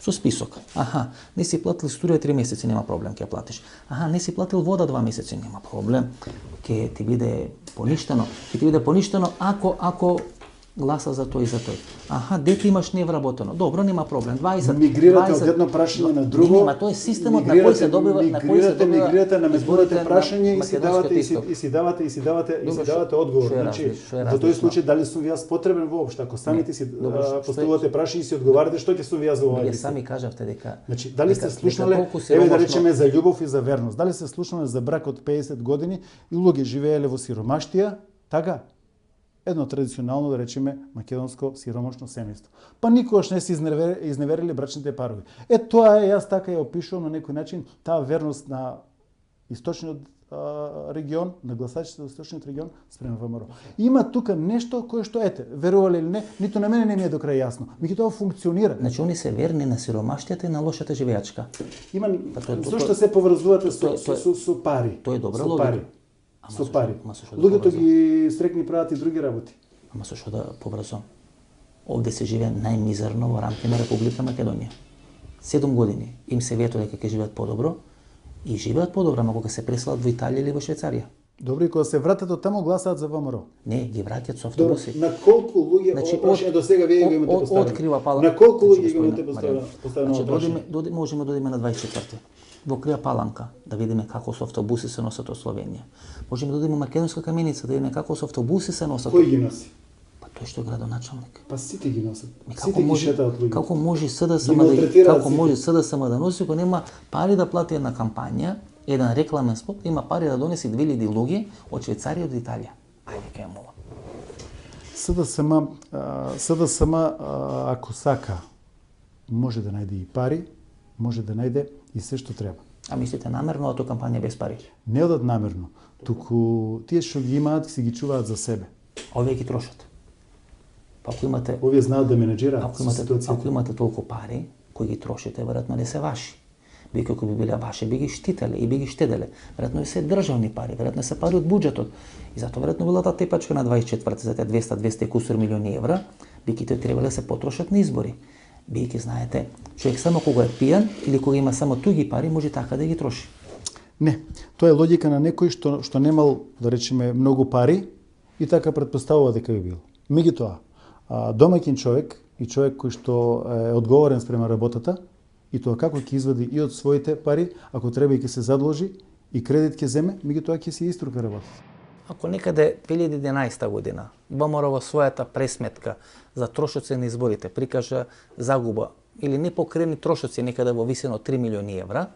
Со список. Аха, не си платил струја 3 месеци, нема проблем, ќе ја платиш. Аха, не си платил вода 2 месеци, нема проблем. Ќе ти биде поништено ако гласа за тој и за тој. Аха, дете имаш невработено. Добро, нема проблем. 20. Мигрирате од едно прашање на друго. Нема, тоа е системот на кој се добива, мигрирате на меѓународните прашања и си давате одговор. Значи, во тој случај дали сум ви јас потребен воопшто? Ако самите си поставувате прашања и си одговарате, што ќе сум ви јас за ова? Вие сами кажавте дека. Значи, дали сте слушнале, еве да речеме за љубов и за верност. Дали сте слушнале за брак од 50 години и луѓе живееле во сиромаштија? Така, едно традиционално, да речеме, македонско сиромашно семејство. Па никогаш не се изневерили брачните парови. Тоа е, јас така ја опишувам на некој начин, таа верност на источниот регион, на гласачите од источниот регион спрема ВМРО. Има тука нешто кое што, верували или не, ниту на мене не ми е до крај јасно. Меѓутоа функционира. Значи, они се верни на сиромаштијата и на лошата живеачка. Има, зашто се поврзувате со пари? Тоа е добра логика. Со пари. Луѓето ги стрекни прават и други работи. Ама со што да поврзувам? Овде се живее најмизерно во рамки на Република Македонија. 7 години им се вето дека ќе живеат подобро и живеат подобро, ама кога се преселат во Италија или во Швајцарија. Добро, и кога се вратат од таму гласаат за ВМРО. Не, ги враќаат со автобуси. На колку луѓе, значи, прашање до сега вие го имате поставено? Открива Паланка. На колку луѓе го имате поставено? Значи, можеме да одиме на 24-ти. Во Крива Паланка, да видиме како со автобуси се носат од Словенија. Можеме да одиме во Македонска Каменица, да видиме како со автобуси се носат. Кој ги носи? Па тој што е градоначалник. Па сите ги носат. Сите ги шетаат луѓе. Како може СДСМ да носи, кога нема пари да плати една кампања, еден рекламен спот, има пари да донеси 2000 луѓе од Швајцарија од Италија. Ајде кај мова. СДСМ, ако сака, може да најде и пари, може да најде и се што треба. А мислите намерно тоа кампања без пари? Не одат намерно, туку тие што ги имаат си ги чуваат за себе. Овие ги трошат. Па ако имате овие знаат да менеџираат ситуацијата. Ако имате толку пари кои ги трошите, веројатно не се ваши. Бијќи ако би биле ваши, би ги штителе и би ги штеделе. Веројатно се државни пари, веројатно се пари од буџетот. И затоа веројатно била таа тепачка на 24 за тие 200 и кусур милиони евра, бијќи тој требале да се потрошат на избори. Бијќи знаете, човек само кога е пијан или кога има само туги пари, може така да ги троши. Не, тоа е логика на некој што немал, да речеме, многу пари и така претпоставува дека би бил. Меѓутоа, домаќин човек и човек кој што е одговорен спрема работата, и тоа како ќе извади и од своите пари, ако треба и ќе се задолжи и кредит ќе земе, меѓутоа ќе се иструка работата. Ако некаде 2011 година ВМРО во својата пресметка за трошоци на изборите прикажа загуба или непокрени трошоци некаде во висина од 3 милиони евра,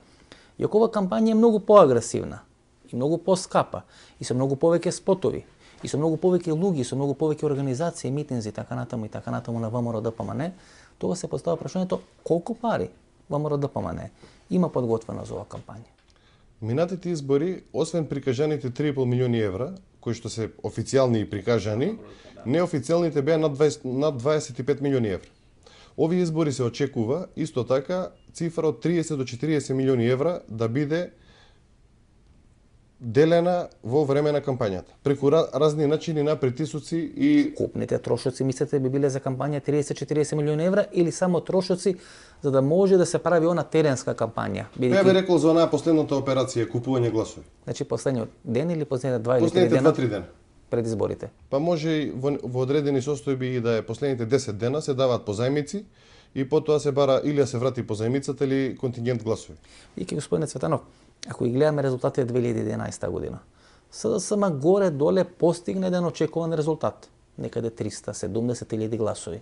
и окова кампања е многу поагресивна и многу поскапа и со многу повеќе спотови и со многу повеќе луѓе, со многу повеќе организации, митинзи и така натаму на ВМРО ДПМН, тоа се постава прашањето колку пари ВМРО ДПМН има подготвено за оваа кампања. Минатите избори, освен прикажаните 3,5 милиони евра, кои што се официјални и прикажани, неофицијалните беа над 25 милиони евра. Овие избори се очекува исто така цифра од 30 до 40 милиони евра да биде делена во време на кампањата, преку разни начини на притисоци и купните трошоци. Мислите би биле за кампања 30-40 милиони евра или само трошоци за да може да се прави она теренска кампања? Ја би рекол за онаа последната операција купување гласови. Значи последниот ден или последните 2 или 3 дена? Пред изборите. Па може и во одредени состојби и да е последните 10 дена се даваат позајмици и потоа се бара или се врати позајмицата или контингент гласови. И господине Цветанов, ако ги гледаме резултатите 2011 година, СДСМ горе-доле постигне еден очекуван резултат. Некаде 370.000 гласови.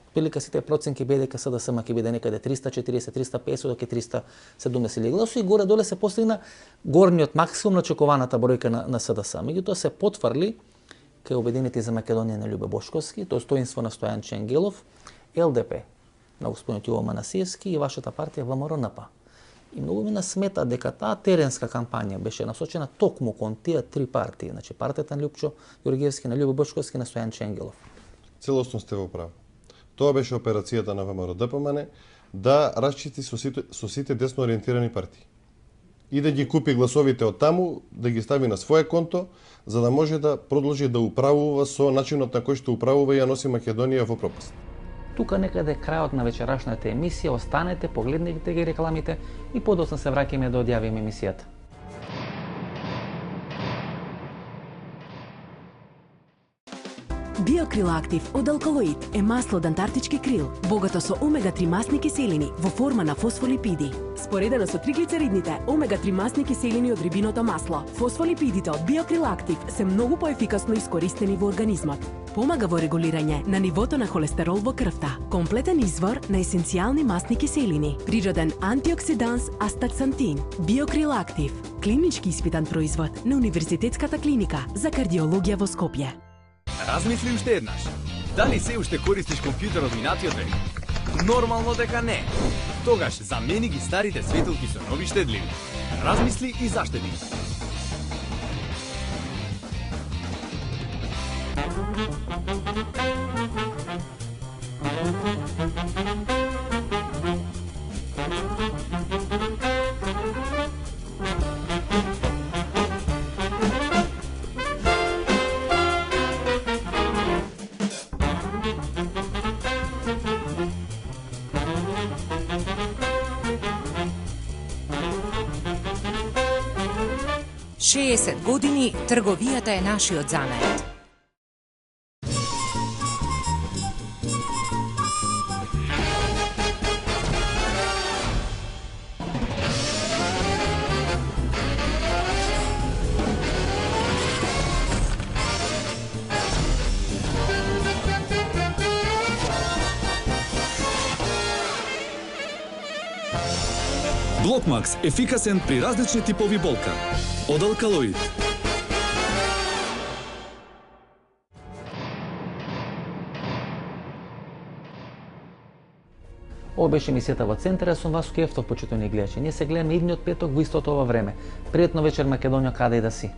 Отприлика сите проценки биде дека СДСМ ќе биде некаде 340-350 до 370.000 гласови и горе-доле се постигна горниот максимум на очекуваната бројка на СДСМ. Меѓутоа се потврли кај Обединети за Македонија на Љубе Бошковски, достоинство на Стојан Ангелов, ЛДП на господин Јово Манасиевски и вашата партија ВМРО-НП. И многу ми насмета дека таа теренска кампања беше насочена токму кон тие три партии, значи партијата на Лјупчо Ѓоргиевски, на Љубе Бошковски, на Стојан Ангелов. Целосно сте во право. Тоа беше операцијата на ВМРО ДПМН да расчисти со сите десно ориентирани партии. И да ги купи гласовите од таму, да ги стави на своје конто, за да може да продолжи да управува со начинот на кој што управува и ја носи Македонија во пропаст. Тука некаде крајот на вечерашната емисија, останете, погледнете ги рекламите и подоцна се враќаме да одјавиме емисијата. Биокрил Актив од Алкалоид е масло од антарктички крил, богато со омега-3 масни киселини во форма на фосфолипиди. Споредено со триглицеридните, омега-3 масни киселини од рибиното масло, фосфолипидите од Биокрил Актив се многу поефикасно искористени во организмот. Помага во регулирање на нивото на холестерол во крвта. Комплетен извор на есенцијални масни киселини. Природен антиоксиданс астаксантин. Биокрил актив. Клинички испитан производ на Универзитетската клиника за кардиологија во Скопје. Размисли уште еднаш. Дали се уште користиш компјутер од минатиот век? Нормално дека не. Тогаш замени ги старите светилки со нови штедливи. Размисли и заштеди. Шеесет години трговијата е нашиот занает. Блокмакс ефикасен при различни типови болка. Од Алкалоид. Ова беше емисијата во Центар, сум Васко Ефтов, почитувани гледачи. Ние се гледаме идниот петок во истото ова време. Пријатно вечер, Македонија, каде и да си.